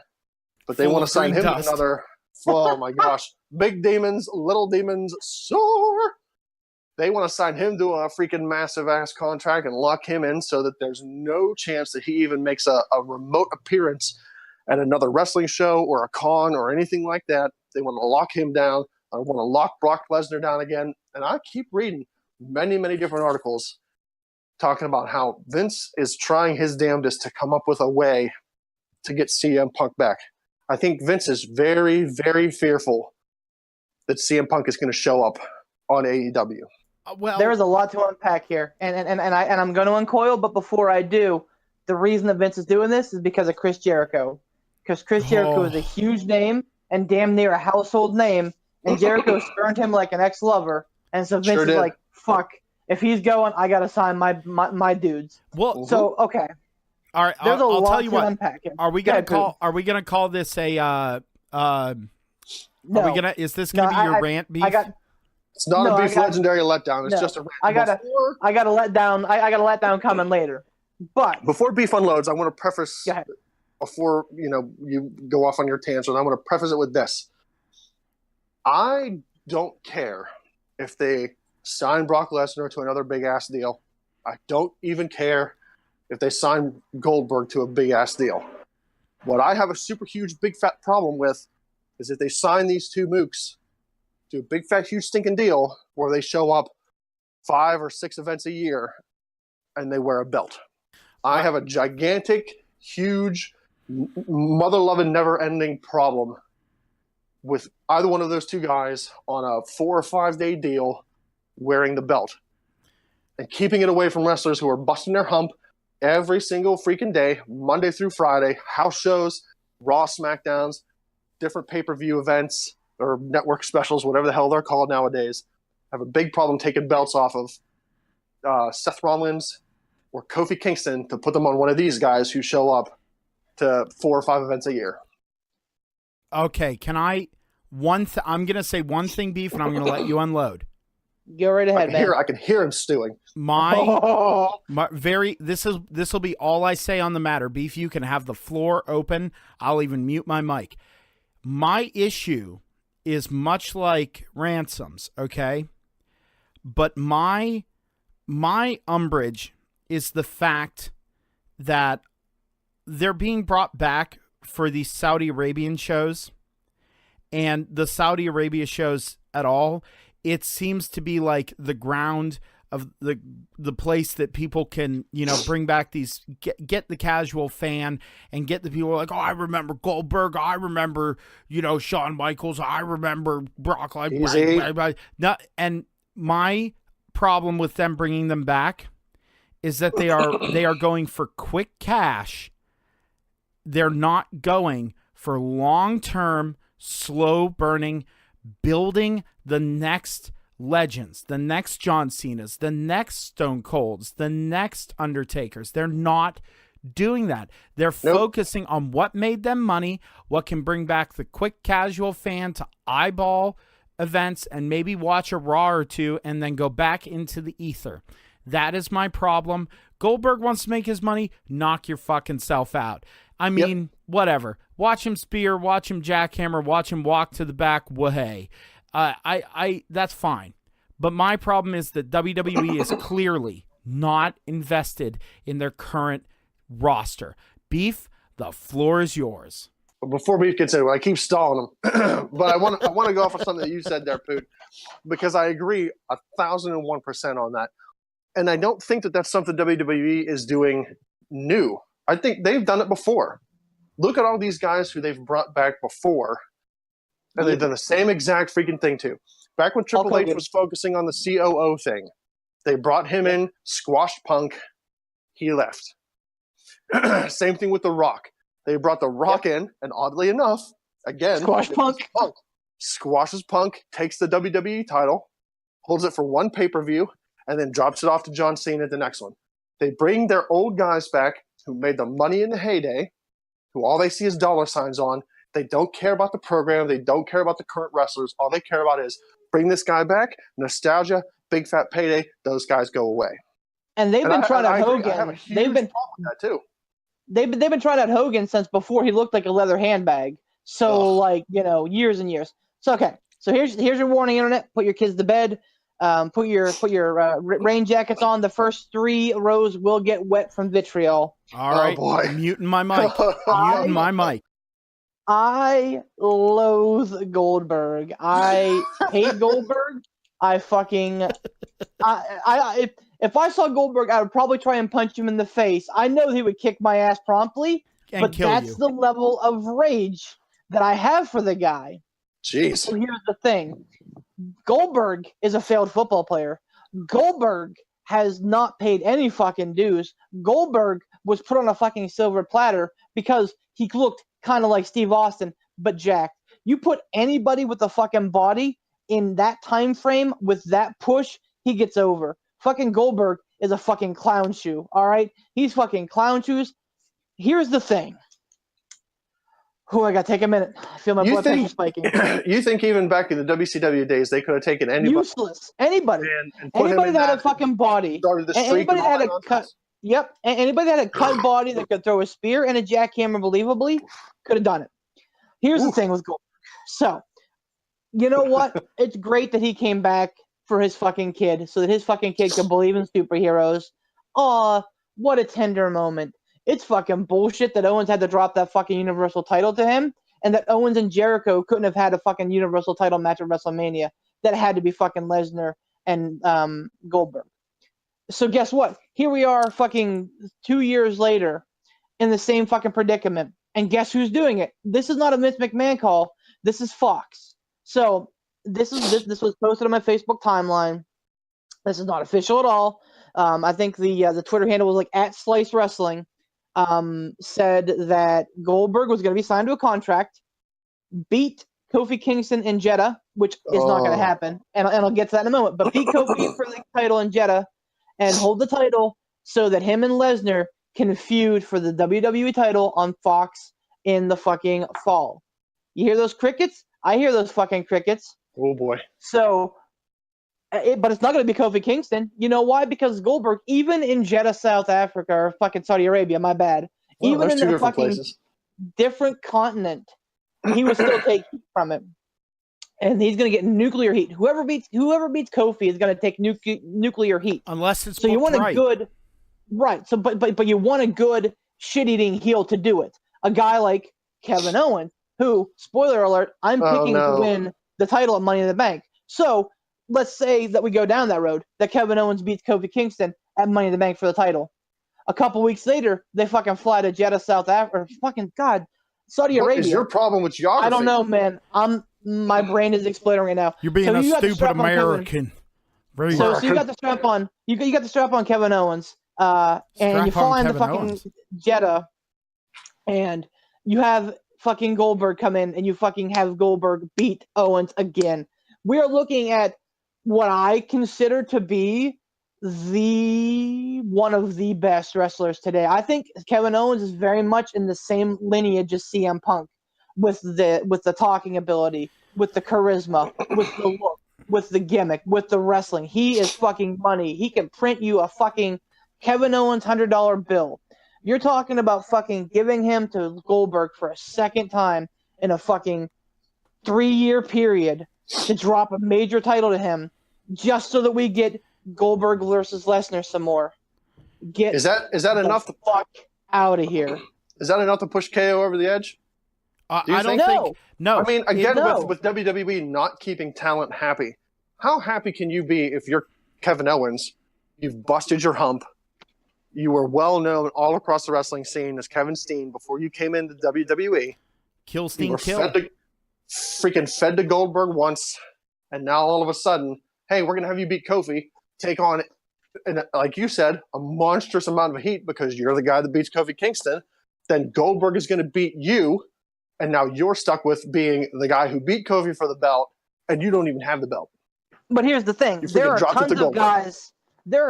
But they want to sign him to another. Oh my gosh. Big demons, little demons, soar. They want to sign him to a freaking massive ass contract and lock him in so that there's no chance that he even makes a remote appearance at another wrestling show or a con or anything like that. They want to lock him down. I want to lock Brock Lesnar down again. And I keep reading many, many different articles talking about how Vince is trying his damnedest to come up with a way to get CM Punk back. I think Vince is very, very fearful that CM Punk is going to show up on AEW. Well, there is a lot to unpack here, and I'm going to uncoil. But before I do, the reason that Vince is doing this is because of Chris Jericho. Because Chris Jericho is a huge name and damn near a household name, and Jericho spurned him like an ex-lover, and so Vince is like, "Fuck, if he's going, I got to sign my dudes." Well, so okay. All right, there's I'll lot tell you to what. Unpack here. Are we gonna call this a? No. Are we gonna? Is this gonna be your rant, Beef? It's not a Beef legendary letdown. It's just a rant. I got a letdown. I got a letdown coming later. But before Beef unloads, I want to preface before you go off on your tangent. I want to preface it with this. I don't care if they sign Brock Lesnar to another big ass deal. I don't even care if they sign Goldberg to a big ass deal. What I have a super huge big fat problem with is if they sign these two mooks to a big fat huge stinking deal where they show up 5 or 6 events a year and they wear a belt. I have a gigantic, huge, mother-loving, never-ending problem with either one of those two guys on a 4 or 5 day deal wearing the belt and keeping it away from wrestlers who are busting their hump every single freaking day, Monday through Friday, house shows, Raw, SmackDowns, different pay-per-view events or network specials, whatever the hell they're called nowadays. I have a big problem taking belts off of Seth Rollins or Kofi Kingston to put them on one of these guys who show up to 4 or 5 events a year. Okay, can I? I'm gonna say one thing, Beef, and I'm gonna let you unload. Go right ahead, man. I can hear him stewing. This will be all I say on the matter. Beef, you can have the floor open. I'll even mute my mic. My issue is much like Ransom's, okay? But my umbrage is the fact that they're being brought back for these Saudi Arabian shows, and the Saudi Arabia shows at all, it seems to be like the ground of the place that people can, bring back these, get the casual fan and get the people like, oh, I remember Goldberg. I remember, Shawn Michaels. I remember Brock. And my problem with them bringing them back is that they are going for quick cash. They're not going for long-term, slow-burning, building the next legends, the next John Cenas, the next Stone Colds, the next Undertakers. They're not doing that. They're focusing on what made them money, what can bring back the quick casual fan to eyeball events and maybe watch a Raw or two and then go back into the ether. That is my problem. Goldberg wants to make his money. Knock your fucking self out. I mean, whatever. Watch him spear, watch him jackhammer, watch him walk to the back. Wahey. That's fine. But my problem is that WWE is clearly not invested in their current roster. Beef, the floor is yours. Before Beef gets into it, I keep stalling him, but I want to go off of something that you said there, Poot, because I agree 1,001% on that. And I don't think that that's something WWE is doing new. I think they've done it before. Look at all these guys who they've brought back before, and they've done the same exact freaking thing too. Back when Triple H was focusing on the COO thing, they brought him in, squashed Punk, he left. Same thing with The Rock. They brought The Rock in, and oddly enough, again, squashes Punk, takes the WWE title, holds it for one pay-per-view, and then drops it off to John Cena at the next one. They bring their old guys back who made the money in the heyday, who all they see is dollar signs on. They don't care about the program. They don't care about the current wrestlers. All they care about is bring this guy back, nostalgia, big fat payday, those guys go away. And they've been trying out Hogan. I have a huge problem with that too. They've been trying out Hogan since before he looked like a leather handbag. So years and years. So okay. So here's your warning, internet. Put your kids to bed. Put your rain jackets on. The first 3 rows will get wet from vitriol. All right. Boy. Muting my mic. Muting my mic. I loathe Goldberg. I hate Goldberg. If I saw Goldberg, I would probably try and punch him in the face. I know he would kick my ass promptly, but that's the level of rage that I have for the guy. Jeez. So here's the thing. Goldberg is a failed football player. Goldberg has not paid any fucking dues. Goldberg was put on a fucking silver platter because he looked kind of like Steve Austin, but jacked. You put anybody with a fucking body in that time frame with that push, he gets over. Fucking Goldberg is a fucking clown shoe, all right? He's fucking clown shoes. Here's the thing. I gotta take a minute. I feel my blood pressure spiking. You think even back in the WCW days, they could have taken anybody? Useless. Anybody. And put anybody him in that had a fucking body. Started the streak. Anybody that had a cut. Yep. Anybody that had a cut body that could throw a spear and a jackhammer believably could have done it. Here's the thing with Goldberg. So, you know what? It's great that he came back for his fucking kid so that his fucking kid can believe in superheroes. Aw, what a tender moment. It's fucking bullshit that Owens had to drop that fucking Universal title to him and that Owens and Jericho couldn't have had a fucking Universal title match at WrestleMania. That had to be fucking Lesnar and Goldberg. So guess what? Here we are fucking 2 years later in the same fucking predicament. And guess who's doing it? This is not a Vince McMahon call. This is Fox. So this was posted on my Facebook timeline. This is not official at all. I think the Twitter handle was like @SliceWrestling. Said that Goldberg was going to be signed to a contract, beat Kofi Kingston in Jeddah, which is not going to happen, and I'll get to that in a moment, but beat Kofi for the title in Jeddah and hold the title so that him and Lesnar can feud for the WWE title on Fox in the fucking fall. You hear those crickets? I hear those fucking crickets. Oh, boy. So... but it's not going to be Kofi Kingston. You know why? Because Goldberg, even in Jeddah, South Africa, or fucking Saudi Arabia, my bad, even in a fucking different continent, he was still taking from it. And he's going to get nuclear heat. Whoever beats Kofi is going to take nuclear heat. Unless it's so you want right. a good, right? So, but you want a good shit-eating heel to do it. A guy like Kevin Owens, who, spoiler alert, I'm picking to win the title of Money in the Bank. So. Let's say that we go down that road, that Kevin Owens beats Kofi Kingston at Money in the Bank for the title. A couple weeks later, they fucking fly to Jeddah, South Africa, Saudi Arabia. What is your problem with geography? I don't know, man. My brain is exploding right now. You're being a stupid American. So you got the strap on. You got the strap on Kevin Owens, and you fly into fucking Jeddah, and you have fucking Goldberg come in and you fucking have Goldberg beat Owens again. We are looking at what I consider to be one of the best wrestlers today. I think Kevin Owens is very much in the same lineage as CM Punk with the talking ability, with the charisma, with the look, with the gimmick, with the wrestling. He is fucking money. He can print you a fucking Kevin Owens $100 bill. You're talking about fucking giving him to Goldberg for a second time in a fucking 3-year period to drop a major title to him just so that we get Goldberg versus Lesnar some more. Is that enough to fuck out of here? Is that enough to push KO over the edge? I don't think. No. I mean, again, No. with WWE not keeping talent happy, how happy can you be if you're Kevin Owens? You've busted your hump. You were well known all across the wrestling scene as Kevin Steen before you came into WWE. Kill Steen, kill. Freaking fed to Goldberg once, and now all of a sudden, hey, we're gonna have you beat Kofi, take on, and like you said, a monstrous amount of heat because you're the guy that beats Kofi Kingston. Then Goldberg is gonna beat you, and now you're stuck with being the guy who beat Kofi for the belt, and you don't even have the belt. But here's the thing: there are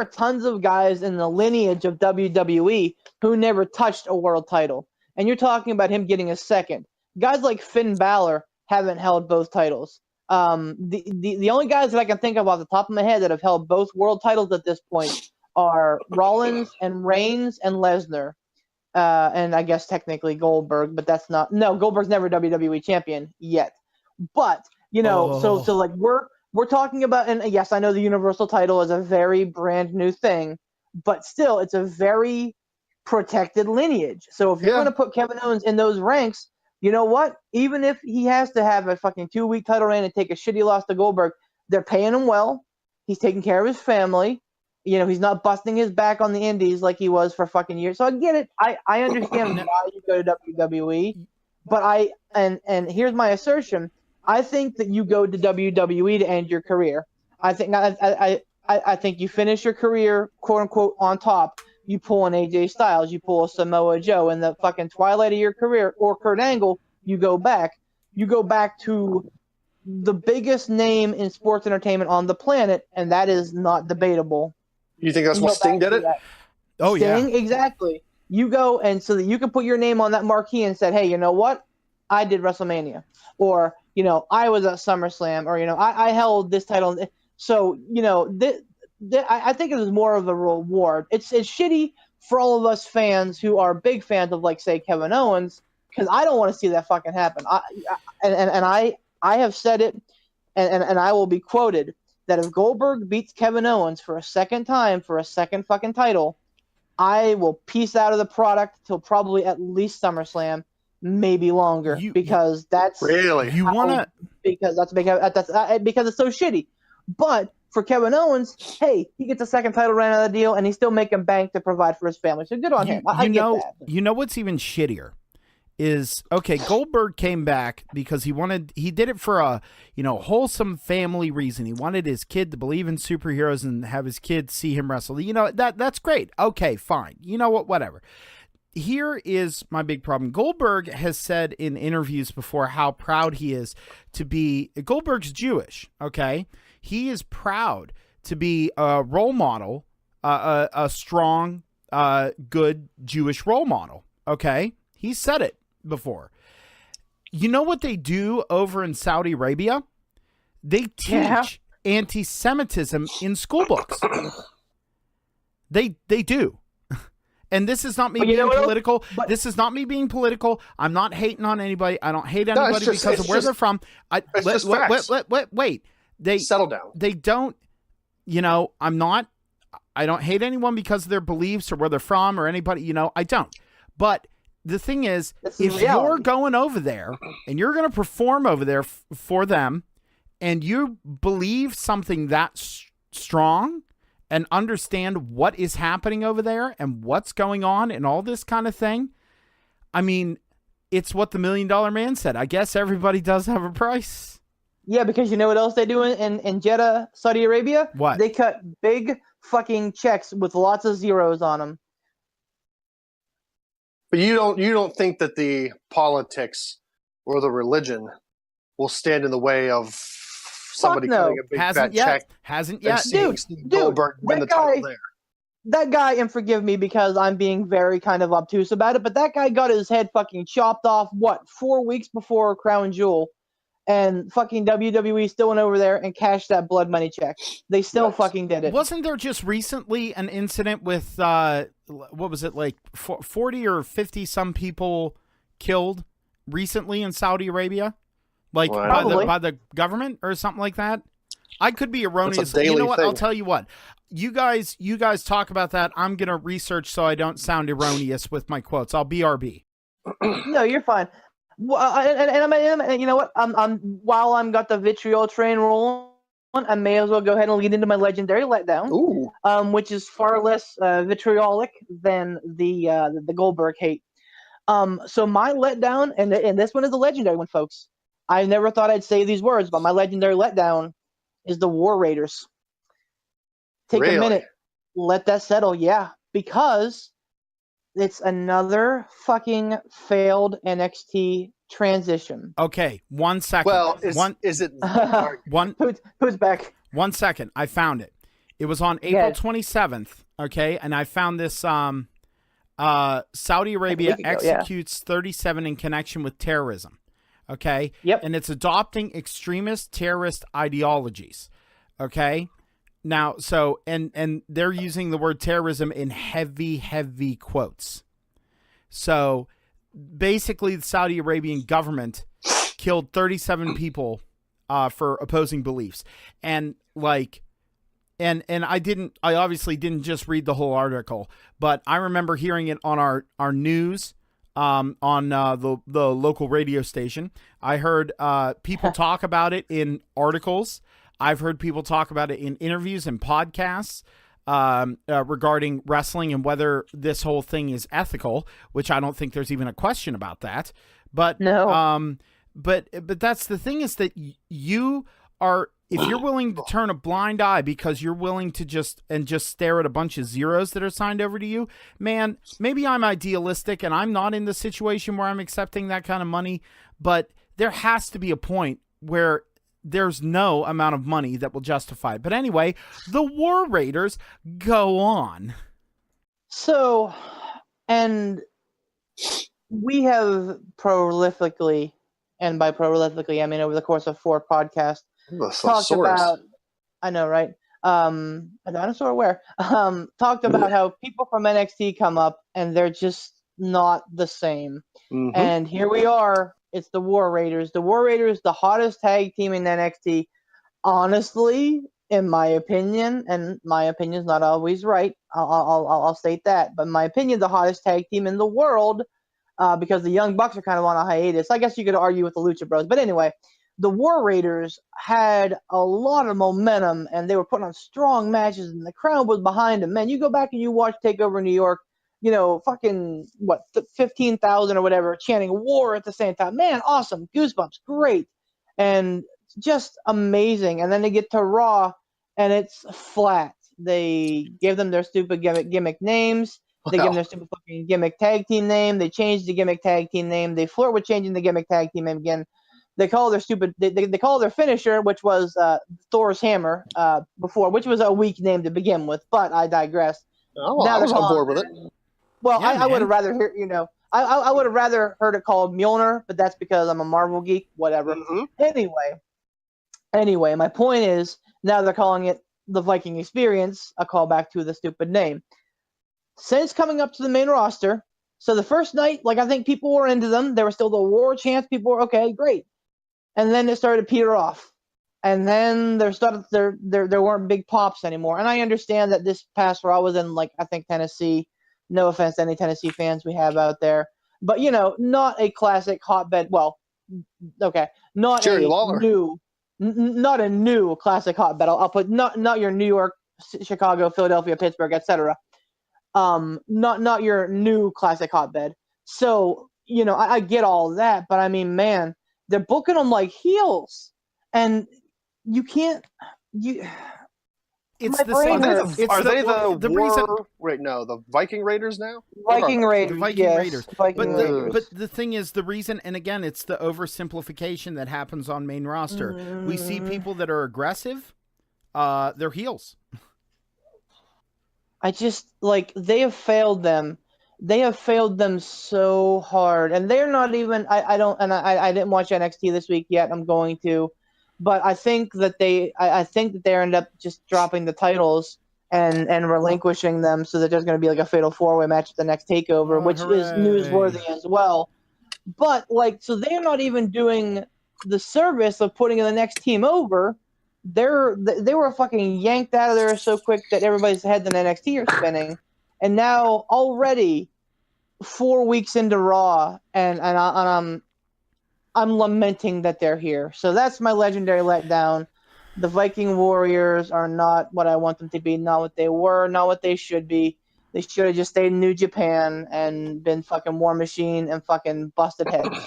tons of guys in the lineage of WWE who never touched a world title, and you're talking about him getting a second. Guys like Finn Balor haven't held both titles. The only guys that I can think of off the top of my head that have held both world titles at this point are Rollins and Reigns and Lesnar, and I guess technically Goldberg, but that's not. No, Goldberg's never WWE champion yet. But so like we're talking about, and yes, I know the Universal title is a very brand new thing, but still, it's a very protected lineage. So if you're going to put Kevin Owens in those ranks, you know what? Even if he has to have a fucking 2-week title reign and take a shitty loss to Goldberg, they're paying him well. He's taking care of his family. He's not busting his back on the indies like he was for fucking years. So I get it. I understand why you go to WWE, but and here's my assertion. I think that you go to WWE to end your career. I think you finish your career, quote unquote, on top. You pull an AJ Styles, you pull a Samoa Joe in the fucking twilight of your career, or Kurt Angle. You go back to the biggest name in sports entertainment on the planet, and that is not debatable. You think that's what Sting did it? Oh, Sting, yeah. Exactly. You go, and so that you can put your name on that marquee and said, hey, you know what? I did WrestleMania. Or, I was at SummerSlam, or, I held this title. So, I think it was more of a reward. It's shitty for all of us fans who are big fans of, like, say, Kevin Owens, because I don't want to see that fucking happen. I have said it, and I will be quoted, that if Goldberg beats Kevin Owens for a second time for a second fucking title, I will piece out of the product till probably at least SummerSlam, maybe longer, because that's really because it's so shitty. But for Kevin Owens, hey, he gets a second title reign out of the deal, and he's still making bank to provide for his family. So good on him. I get that. You know what's even shittier is, okay, Goldberg came back because he did it for a wholesome family reason. He wanted his kid to believe in superheroes and have his kid see him wrestle. That's great. Okay, fine. You know what? Whatever. Here is my big problem. Goldberg has said in interviews before how proud he is to be. Goldberg's Jewish, okay? He is proud to be a role model, a strong, good Jewish role model, okay? He said it before. You know what they do over in Saudi Arabia? They teach anti-Semitism in school books. They do. And this is not me being political. This is not me being political. I'm not hating on anybody. I don't hate anybody because of where they're from. Wait. They settle down. They don't. I don't hate anyone because of their beliefs or where they're from or anybody. I don't. But the thing is, if you're going over there and you're going to perform over there for them, and you believe something that strong and understand what is happening over there and what's going on and all this kind of thing, I mean, it's what the $1 Million Man said. I guess everybody does have a price. Yeah, because you know what else they do in Jeddah, Saudi Arabia? What? They cut big fucking checks with lots of zeros on them. But you don't think that the politics or the religion will stand in the way of somebody no. cutting a big fat Hasn't yet. check Hasn't and yet. seeing Steve Goldberg win the that guy- title there. That guy, and forgive me because I'm being very kind of obtuse about it, but that guy got his head fucking chopped off, 4 weeks before Crown Jewel, and fucking WWE still went over there and cashed that blood money check. They still fucking did it. Wasn't there just recently an incident with, what was it, like 40 or 50 some people killed recently in Saudi Arabia? Like by the government or something like that? I could be erroneous. You know what? I'll tell you what. You guys talk about that. I'm going to research so I don't sound erroneous with my quotes. I'll BRB. No, you're fine. Well, and you know what? While I'm got the vitriol train rolling, I may as well go ahead and lead into my legendary letdown. Ooh. Which is far less vitriolic than the Goldberg hate. So my letdown, and this one is a legendary one, folks. I never thought I'd say these words, but my legendary letdown is the War Raiders. Take a minute, let that settle, because it's another fucking failed NXT transition. Okay, 1 second. Well, is it Who's back? 1 second. I found it. It was on April 27th. Okay, and I found this. Saudi Arabia executes 37 in connection with terrorism. Okay. Yep. And it's adopting extremist terrorist ideologies. Okay. Now, so and they're using the word terrorism in heavy quotes. So basically, the Saudi Arabian government killed 37 people for opposing beliefs, and and I obviously didn't just read the whole article, but I remember hearing it on our news on the local radio station. I heard people talk about it in articles. I've heard people talk about it in interviews and podcasts regarding wrestling and whether this whole thing is ethical, which I don't think there's even a question about that. But no. But that's the thing, is that you are, if you're willing to turn a blind eye because you're willing to just stare at a bunch of zeros that are signed over to you, man, maybe I'm idealistic and I'm not in the situation where I'm accepting that kind of money, but there has to be a point where there's no amount of money that will justify it. But anyway, the War Raiders, go on. So, and we have prolifically, and by prolifically, I mean over the course of 4 podcasts, talked about, I know, right? A dinosaur where? Talked about how people from NXT come up and they're just not the same. Mm-hmm. And here we are. It's the War Raiders. The War Raiders, the hottest tag team in NXT. Honestly, in my opinion, and my opinion is not always right, I'll state that. But in my opinion, the hottest tag team in the world, because the Young Bucks are kind of on a hiatus. I guess you could argue with the Lucha Bros. But anyway, the War Raiders had a lot of momentum, and they were putting on strong matches, and the crowd was behind them. Man, you go back and you watch TakeOver New York, fucking, 15,000 or whatever, chanting war at the same time. Man, awesome. Goosebumps. Great. And just amazing. And then they get to Raw, and it's flat. They give them their stupid gimmick names. They give them their stupid fucking gimmick tag team name. They change the gimmick tag team name. They flirt with changing the gimmick tag team name again. They call their they call their finisher, which was Thor's hammer before, which was a weak name to begin with, but I digress. Oh, well, I was on board with it. Well, yeah, I would have rather heard, I would have rather heard it called Mjolnir, but that's because I'm a Marvel geek, whatever. Mm-hmm. Anyway, my point is, now they're calling it the Viking Experience, a callback to the stupid name. Since coming up to the main roster, so the first night, I think people were into them. There was still the war chants. People were, okay, great. And then it started to peter off. And then there weren't big pops anymore. And I understand that this past Raw was in, I think Tennessee. No offense to any Tennessee fans we have out there. But, not a classic hotbed. Well, okay. Not Jerry a Lawler. not a new classic hotbed. I'll put not your New York, Chicago, Philadelphia, Pittsburgh, etc. Not your new classic hotbed. So, I get all that. But, I mean, man, they're booking them like heels. And you can't... it's My the brain same. hurts. It's Are they the the war? reason. Wait, no, the Viking Raiders now. Viking Raiders. The Viking yes, Raiders. Viking Raiders. But the thing is, the reason, and again, it's the oversimplification that happens on main roster. We see people that are aggressive, they're heels. I just they have failed them. They have failed them so hard, and they're not even. I didn't watch NXT this week yet. I'm going to, but I think that they end up just dropping the titles and relinquishing them, so that there's going to be a fatal 4-way match at the next takeover, which is newsworthy as well. But so they're not even doing the service of putting the next team over. They were fucking yanked out of there so quick that everybody's head in NXT are spinning, and now already 4 weeks into Raw, and I'm lamenting that they're here. So that's my legendary letdown. The Viking Warriors are not what I want them to be, not what they were, not what they should be. They should have just stayed in New Japan and been fucking War Machine and fucking busted heads.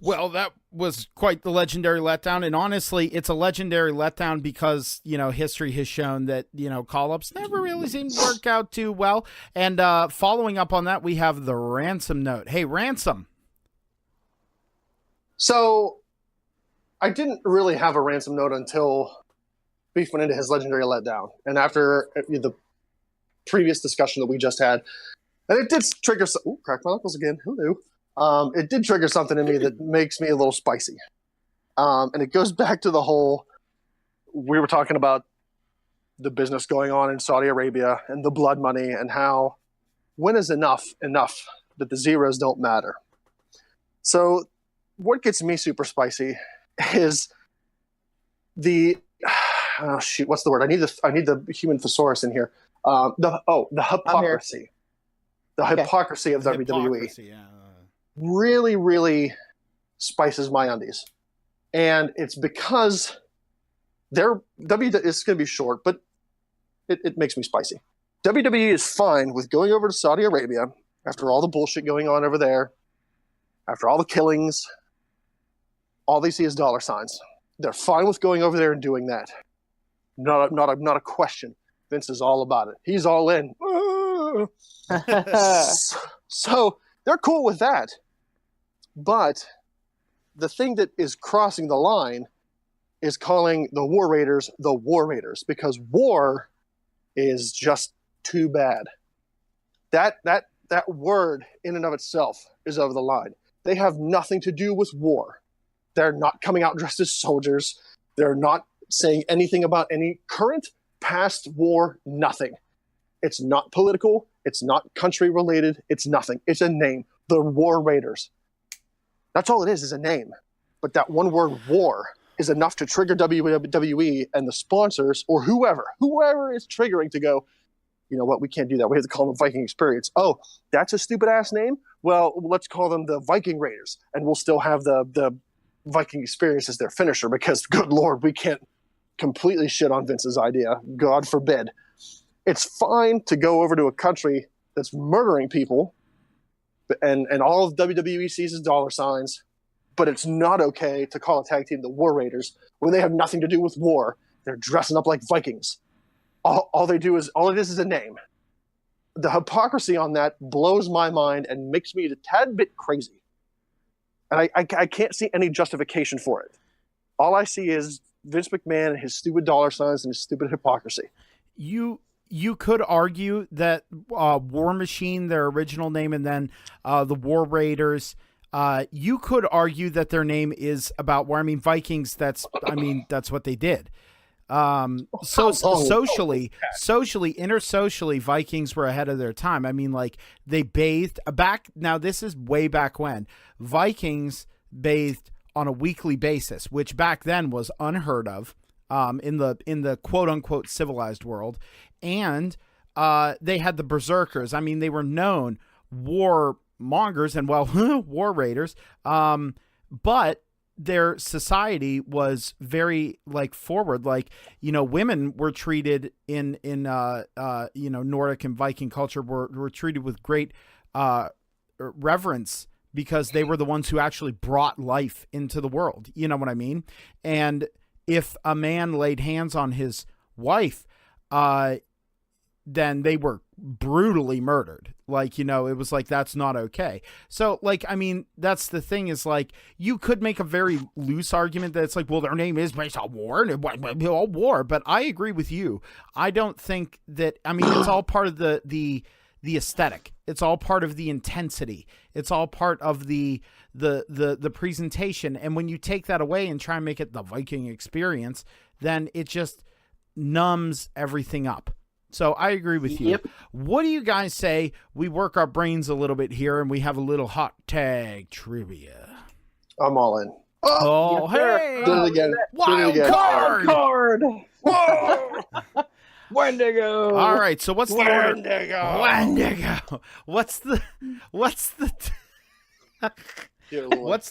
Well, that was quite the legendary letdown, and honestly, it's a legendary letdown because, history has shown that, call-ups never really seem to work out too well. And following up on that, we have the Ransom note. Hey, Ransom. So, I didn't really have a Ransom note until Beef went into his legendary letdown, and after the previous discussion that we just had, and it did trigger some. Ooh, crack my knuckles again. Who knew? It did trigger something in me that makes me a little spicy. And it goes back to the whole, we were talking about the business going on in Saudi Arabia and the blood money and how, when is enough that the zeros don't matter? So what gets me super spicy is the, oh shoot, what's the word? I need the human thesaurus in here. The hypocrisy. The hypocrisy of WWE. Hypocrisy, yeah. Really, really spices my undies. And it's because it's going to be short, but it makes me spicy. WWE is fine with going over to Saudi Arabia after all the bullshit going on over there, after all the killings. All they see is dollar signs. They're fine with going over there and doing that. Not a question. Vince is all about it. He's all in. So they're cool with that. But the thing that is crossing the line is calling the War Raiders the War Raiders, because war is just too bad. That word in and of itself is over the line. They have nothing to do with war. They're not coming out dressed as soldiers. They're not saying anything about any current, past war, nothing. It's not political. It's not country related. It's nothing. It's a name. The War Raiders. That's all it is a name. But that one word war is enough to trigger WWE and the sponsors or whoever is triggering to go, you know what, we can't do that. We have to call them Viking Experience. Oh, that's a stupid ass name? Well, let's call them the Viking Raiders, and we'll still have the Viking Experience as their finisher, because good Lord, we can't completely shit on Vince's idea. God forbid. It's fine to go over to a country that's murdering people and all of WWE sees is dollar signs, but it's not okay to call a tag team the War Raiders when they have nothing to do with war. They're dressing up like Vikings. All it is a name. The hypocrisy on that blows my mind and makes me a tad bit crazy. And I can't see any justification for it. All I see is Vince McMahon and his stupid dollar signs and his stupid hypocrisy. You could argue that War Machine, their original name, and then the War Raiders, you could argue that their name is about war. I mean, Vikings, that's what they did. Intersocially, Vikings were ahead of their time. I mean, like, they bathed back. Now, this is way back when Vikings bathed on a weekly basis, which back then was unheard of in the quote unquote civilized world. And they had the Berserkers. I mean, they were known war mongers and war raiders. But their society was very forward. Women were treated in Nordic and Viking culture were treated with great reverence, because they were the ones who actually brought life into the world. You know what I mean? And if a man laid hands on his wife, then they were brutally murdered. Like, it was like, that's not okay. So, like, I mean, that's the thing is, like, you could make a very loose argument that it's like, well, their name is based on war, and all war. But I agree with you. I don't think that, I mean, it's all part of the aesthetic. It's all part of the intensity. It's all part of the presentation. And when you take that away and try and make it the Viking experience, then it just numbs everything up. So I agree with you. Yep. What do you guys say we work our brains a little bit here and we have a little hot tag trivia? I'm all in. Oh, yes, sir. hey! Did it again. Wild card! Card. Whoa! Wendigo. All right, so what's the order? Wendigo. Wendigo. What's the Dear Lord.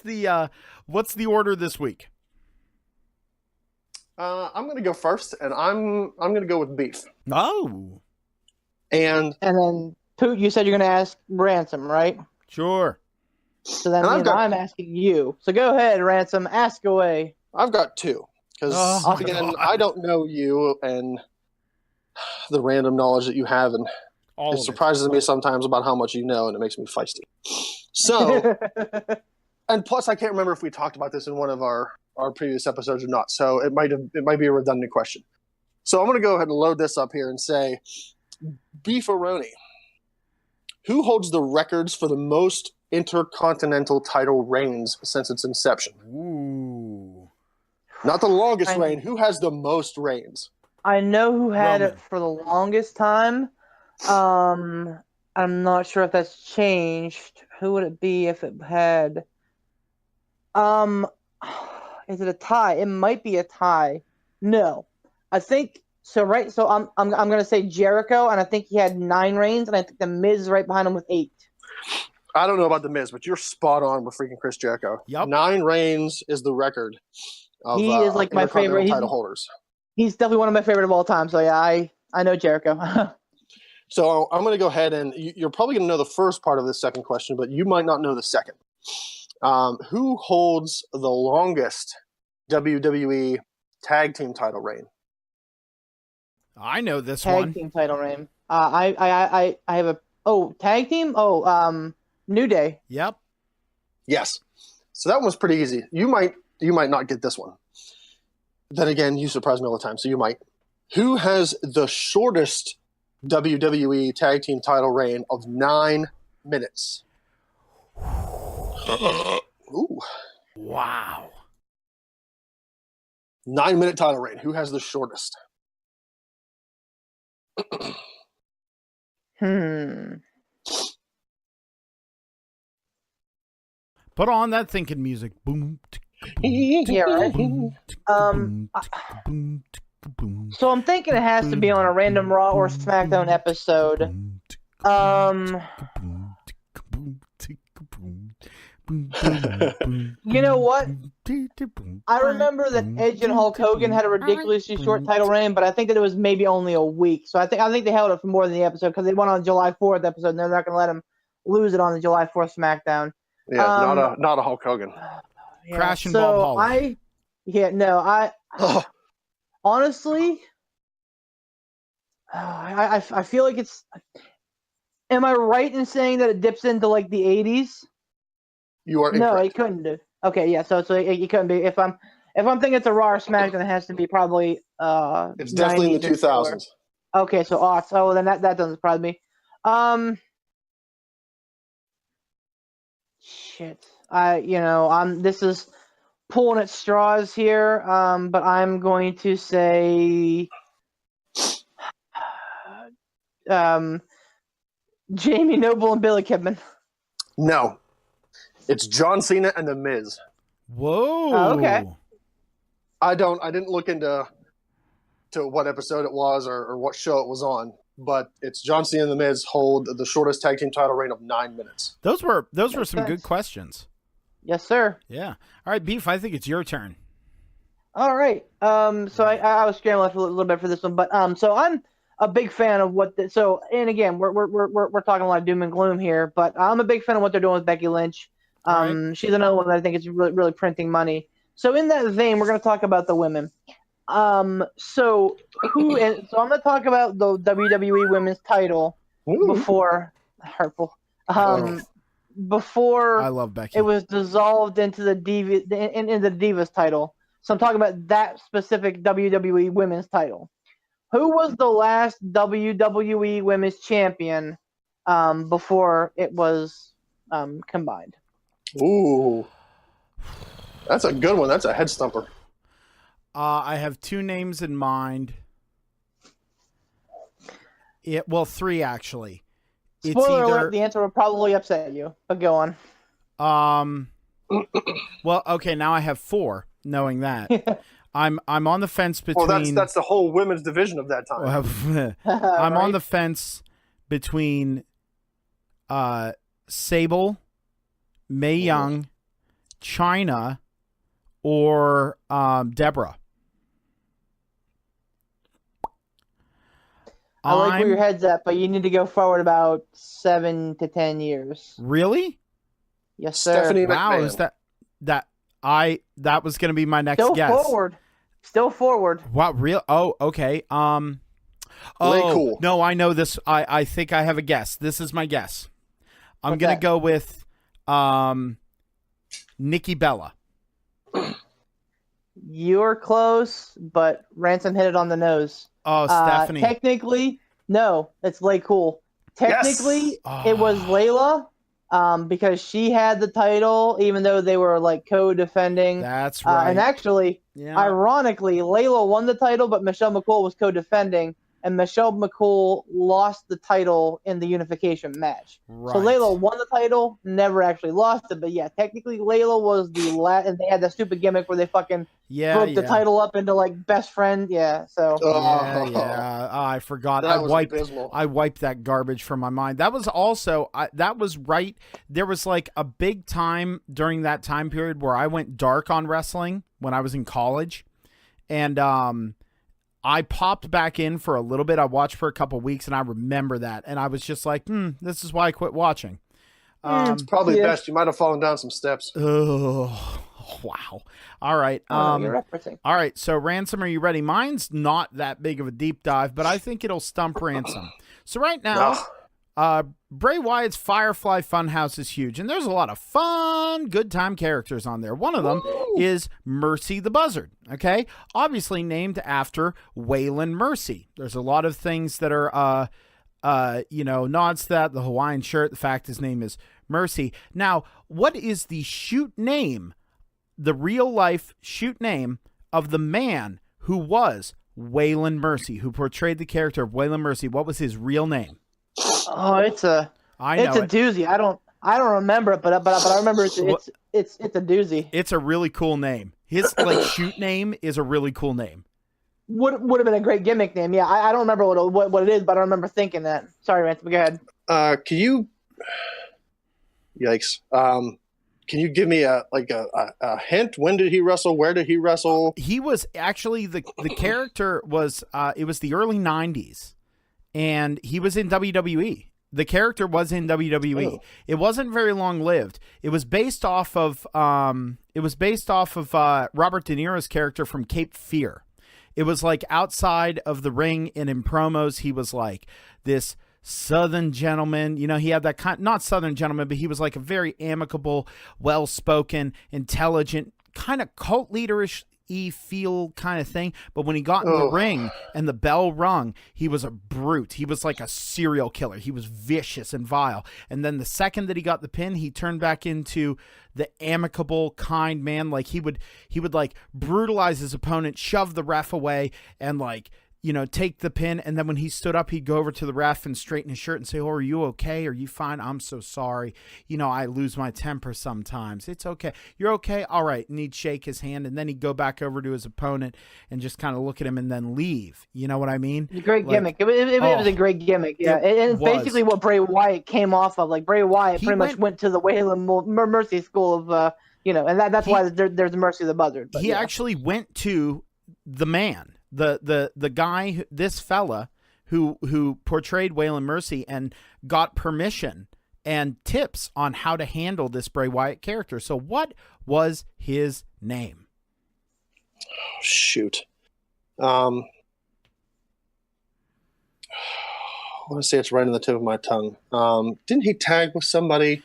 what's the order this week? I'm going to go first, and I'm going to go with beef. Oh, And And then, you said you're going to ask Ransom, right? sure. So that And I've means got- I'm asking you. So go ahead, Ransom. Ask away. I've got two. Because, Oh, my again, God. I don't know you and the random knowledge that you have, and All it of surprises me sometimes about how much you know, and it makes me feisty. So, and plus, I can't remember if we talked about this in one of our previous episodes or not. So it might be a redundant question. So I'm going to go ahead and load this up here and say, Beefaroni, who holds the records for the most intercontinental title reigns since its inception? Ooh. Not the longest I- reign. Who has the most reigns? I know who had Roman. it for the longest time. I'm not sure if that's changed. Who would it be if it had? Is it a tie? It might be a tie. No, I think so. Right. So I'm gonna say Jericho, and I think he had 9 reigns, and I think the Miz is right behind him with 8. I don't know about the Miz, but you're spot on with freaking Chris Jericho. Yep. 9 reigns is the record of He is like my Intercontinental favorite. title holders. He's definitely one of my favorite of all time. So yeah, I know Jericho. So I'm going to go ahead and you're probably going to know the first part of this second question, but you might not know the second. Who holds the longest WWE tag team title reign? I know this Tag one. team title reign. I have a tag team. New Day. Yep. Yes. So that one was pretty easy. You might not get this one. Then again, you surprise me all the time, so you might. Who has the shortest WWE tag team title reign of 9 minutes? Ooh. Wow. 9-minute title reign. Who has the shortest? Put on that thinking music. Boom. Yeah, right. So I'm thinking it has to be on a random Raw or SmackDown episode. You know what? I remember that Edge and Hulk Hogan had a ridiculously short title reign, but I think that it was maybe only a week. So I think they held it for more than the episode because they went on July 4th episode, and they're not going to let him lose it on the July 4th SmackDown. Yeah, not a Hulk Hogan. Yeah, Crash and so Bob Holly. Oh, Honestly, I feel like it's. Am I right in saying that it dips into like the 80s? you are No, incorrect. it couldn't do. Okay, yeah, so it couldn't be. If I'm thinking it's a Raw or SmackDown, it has to be probably It's definitely in the 90s or slower. 2000s. Okay, so aughts. Oh, then that doesn't surprise me. Shit. This is pulling at straws here. But I'm going to say, Jamie Noble and Billy Kidman. No. It's John Cena and The Miz. Whoa. Oh, okay. I didn't look into what episode it was or what show it was on, but it's John Cena and The Miz hold the shortest tag team title reign of 9 minutes. Those were some Makes good sense. questions. Yes, sir. Yeah. All right, Beef, I think it's your turn. All right. So I was scrambling for a little bit for this one, but so I'm a big fan of and again we're talking a lot of doom and gloom here, but I'm a big fan of what they're doing with Becky Lynch. All She's another one that I think is really printing money. So in that vein, we're going to talk about the women. So I'm gonna talk about the WWE Women's Title before hurtful. Before I love Becky. it was dissolved into the the Divas title. So I'm talking about that specific WWE Women's Title. Who was the last WWE Women's Champion before it was combined? Ooh, that's a good one. That's a head stumper. I have two names in mind. Three actually. Spoiler alert, the answer will probably upset you, but go on. Well, okay, now I have four, knowing that. I'm on the fence between... Well, that's the whole women's division of that time. I'm on the fence between Sable, Mae Young, Chyna, or Deborah. I like where your head's at, but you need to go forward about 7 to 10 years. Really? Yes, sir. Stephanie Wow, McMahon. is that was going to be my next Still guess. Still forward. Wow, real? Oh, okay. Cool. No, I know this. I think I have a guess. This is my guess. I'm going to go with Nikki Bella. You're close, but Ransom hit it on the nose. Oh, Stephanie. Technically, no, it's Lay Cool. Technically, Yes. it was Layla, because she had the title, even though they were like co-defending. That's right. And actually, ironically, Layla won the title, but Michelle McCool was co-defending, and Michelle McCool lost the title in the unification match. Right. So Layla won the title, never actually lost it, but yeah, technically Layla was the last, and they had that stupid gimmick where they fucking broke the title up into like best friend. Yeah, so yeah. Oh, I forgot. That was abysmal. I wiped that garbage from my mind. That was also that was right. There was like a big time during that time period where I went dark on wrestling when I was in college, and I popped back in for a little bit. I watched for a couple weeks, and I remember that, and I was just like, this is why I quit watching. It's probably best. You might have fallen down some steps. Oh, wow. All right. you're referencing. All right. So, Ransom, are you ready? Mine's not that big of a deep dive, but I think it'll stump Ransom. So, right now, Bray Wyatt's Firefly Funhouse is huge, and there's a lot of fun, good time characters on there. One of them is Mercy the Buzzard, okay? Obviously named after Waylon Mercy. There's a lot of things that are, nods to that, the Hawaiian shirt, the fact his name is Mercy. Now, what is the shoot name, the real-life shoot name of the man who was Waylon Mercy, who portrayed the character of Waylon Mercy? What was his real name? Oh, it's a doozy. I don't remember it, but I remember it's a doozy. It's a really cool name. His shoot name is a really cool name. Would have been a great gimmick name. Yeah, I don't remember what it is, but I remember thinking that. Sorry, Ransom, go ahead. Can you? Yikes. Can you give me a hint? When did he wrestle? Where did he wrestle? He was actually the character was it was the early 90s. And he was in WWE. The character was in WWE. Oh. It wasn't very long lived. It was based off of Robert De Niro's character from Cape Fear. It was like outside of the ring and in promos, he was like this Southern gentleman. You know, he had that not Southern gentleman, but he was like a very amicable, well-spoken, intelligent, kind of cult leaderish feel kind of thing, but when he got in the ring and the bell rung, he was a brute. He was like a serial killer. He was vicious and vile. And then the second that he got the pin, he turned back into the amicable, kind man. Like he would like brutalize his opponent, shove the ref away, and like, you know, take the pin. And then when he stood up, he'd go over to the ref and straighten his shirt and say, "Oh, are you okay? Are you fine? I'm so sorry. You know, I lose my temper sometimes. It's okay. You're okay? All right." And he'd shake his hand, and then he'd go back over to his opponent and just kind of look at him and then leave. You know what I mean? It's a great gimmick. It was a great gimmick. Yeah. And it's basically what Bray Wyatt came off of. Like Bray Wyatt much went to the Waylon Mercy school of, and that's why there's Mercy the Buzzard. But, he actually went to the man. The guy, this fella who portrayed Waylon Mercy and got permission and tips on how to handle this Bray Wyatt character. So what was his name? Oh, shoot. I want to say it's right on the tip of my tongue. Didn't he tag with somebody?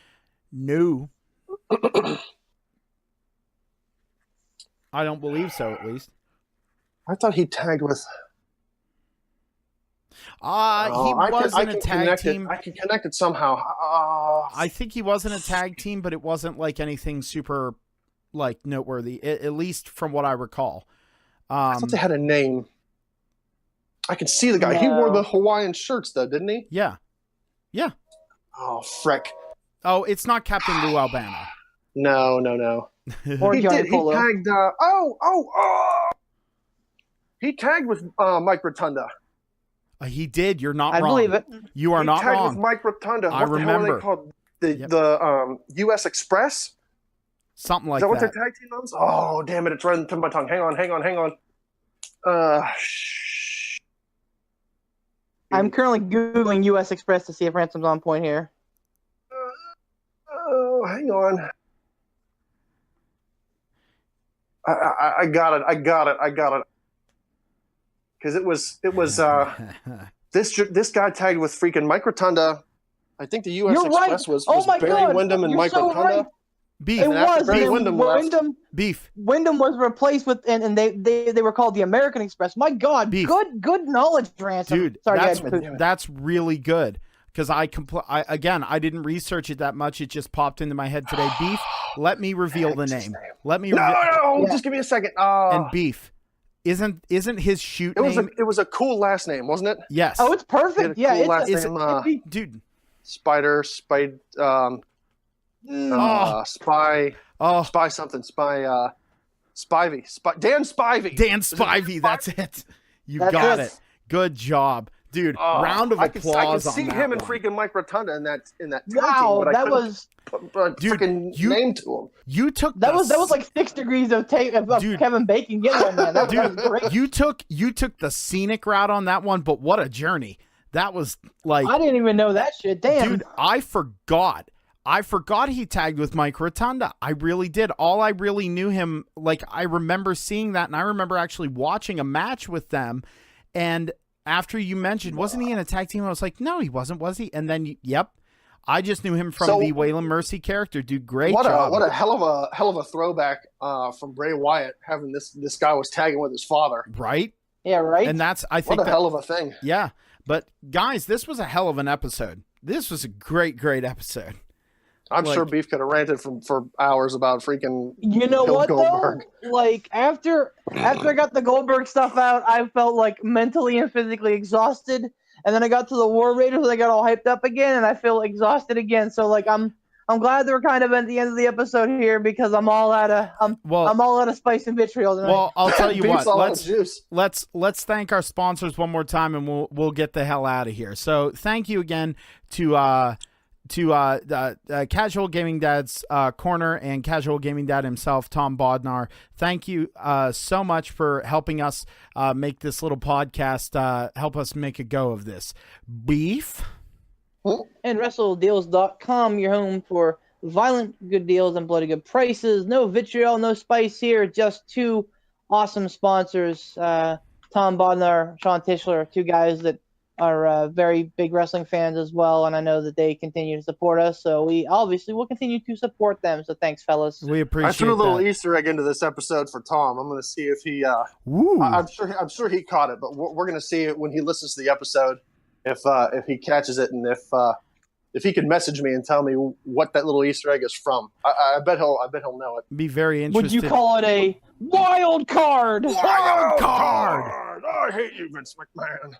No. I don't believe so, at least. I thought he tagged with. He wasn't a tag team. I can connect it somehow. I think he wasn't a tag team, but it wasn't like anything super like noteworthy, at least from what I recall. I thought they had a name. I can see the guy. No. He wore the Hawaiian shirts, though, didn't he? Yeah. Yeah. Oh, frick. Oh, it's not Captain Lou Albano. No. Or He Johnny did. He Polo. tagged. He tagged with Mike Rotunda. He did. You're not I wrong. believe it. You are He not tagged wrong. with Mike Rotunda. I What the hell are remember. they called? The Yep. U.S. Express. Something like Is that what that. their tag team names? Oh, damn it! It's right on the tip of my tongue. Hang on. I'm currently Googling U.S. Express to see if Ransom's on point here. Oh, hang on. I got it. Because it was this guy tagged with freaking Mike Rotunda. I think the U.S. You're right. Express was Oh my Barry God. Windham and You're Mike so Rotunda. right. Beef. It And after was. Barry and Windham left- Beef. Wyndham was replaced with, and they were called the American Express. My God, Beef. good knowledge, Ransom. Dude, Sorry, that's guys. that's really good. Because I didn't research it that much. It just popped into my head today. Beef, let me reveal the name. Let me No, Yeah. just give me a second. And Beef, isn't his shoot name? It was a cool last name, wasn't it? Yes. Oh, it's perfect. He had a Yeah, cool last it's name, dude. Spy, Oh. Spy, Oh, Spy something, Spivey, Dan Spivey. Dan Spivey. That's it. You That's got it. it. Good job, dude. Oh, Round of I can applause see on that him and one. freaking Mike Rotunda in that tag wow. team, but I That couldn't was put a Dude, freaking you- name to him. You took that was like 6 degrees of Dude. Kevin Bacon getting on man. That was Dude, great. you took the scenic route on that one, but what a journey. That was like, I didn't even know that shit. Damn. dude, I forgot he tagged with Mike Rotunda. I really did. All I really knew him, like, I remember seeing that, and I remember actually watching a match with them. And after you mentioned, wasn't he in a tag team? I was like, no, he wasn't, was he? And then, yep, I just knew him from So- the Waylon Mercy character. Dude, great What job. a hell of a throwback from Bray Wyatt having this guy was tagging with his father. Right? Yeah, right. And that's, I think What a hell of a thing. yeah. But guys, this was a hell of an episode. This was a great episode. I'm Like- sure Beef could have ranted for hours about freaking. You know Bill what Goldberg. though? Like after I got the Goldberg stuff out, I felt like mentally and physically exhausted. And then I got to the War Raiders, and I got all hyped up again, and I feel exhausted again. So like I'm glad they're kind of at the end of the episode here because I'm all out of I'm all out of spice and vitriol tonight. Well, I'll tell you Beef's what. all out of juice. Let's thank our sponsors one more time, and we'll get the hell out of here. So thank you again to Casual Gaming Dad's Corner and Casual Gaming Dad himself, Tom Bodnar. Thank you so much for helping us make this little podcast, help us make a go of this. Beef? And WrestleDeals.com, your home for violent good deals and bloody good prices. No vitriol, no spice here. Just two awesome sponsors, Tom Bodnar, Sean Tischler, two guys that are very big wrestling fans as well, and I know that they continue to support us, so we obviously will continue to support them. So thanks, fellas. We appreciate I threw a little that. Easter egg into this episode for Tom. I'm going to see if he. Woo. I'm sure he caught it, but we're going to see it when he listens to the episode if he catches it and if he can message me and tell me what that little Easter egg is from. I bet he'll know it. Be very interested. Would you call it a wild card? Wild card? I hate you, Vince McMahon.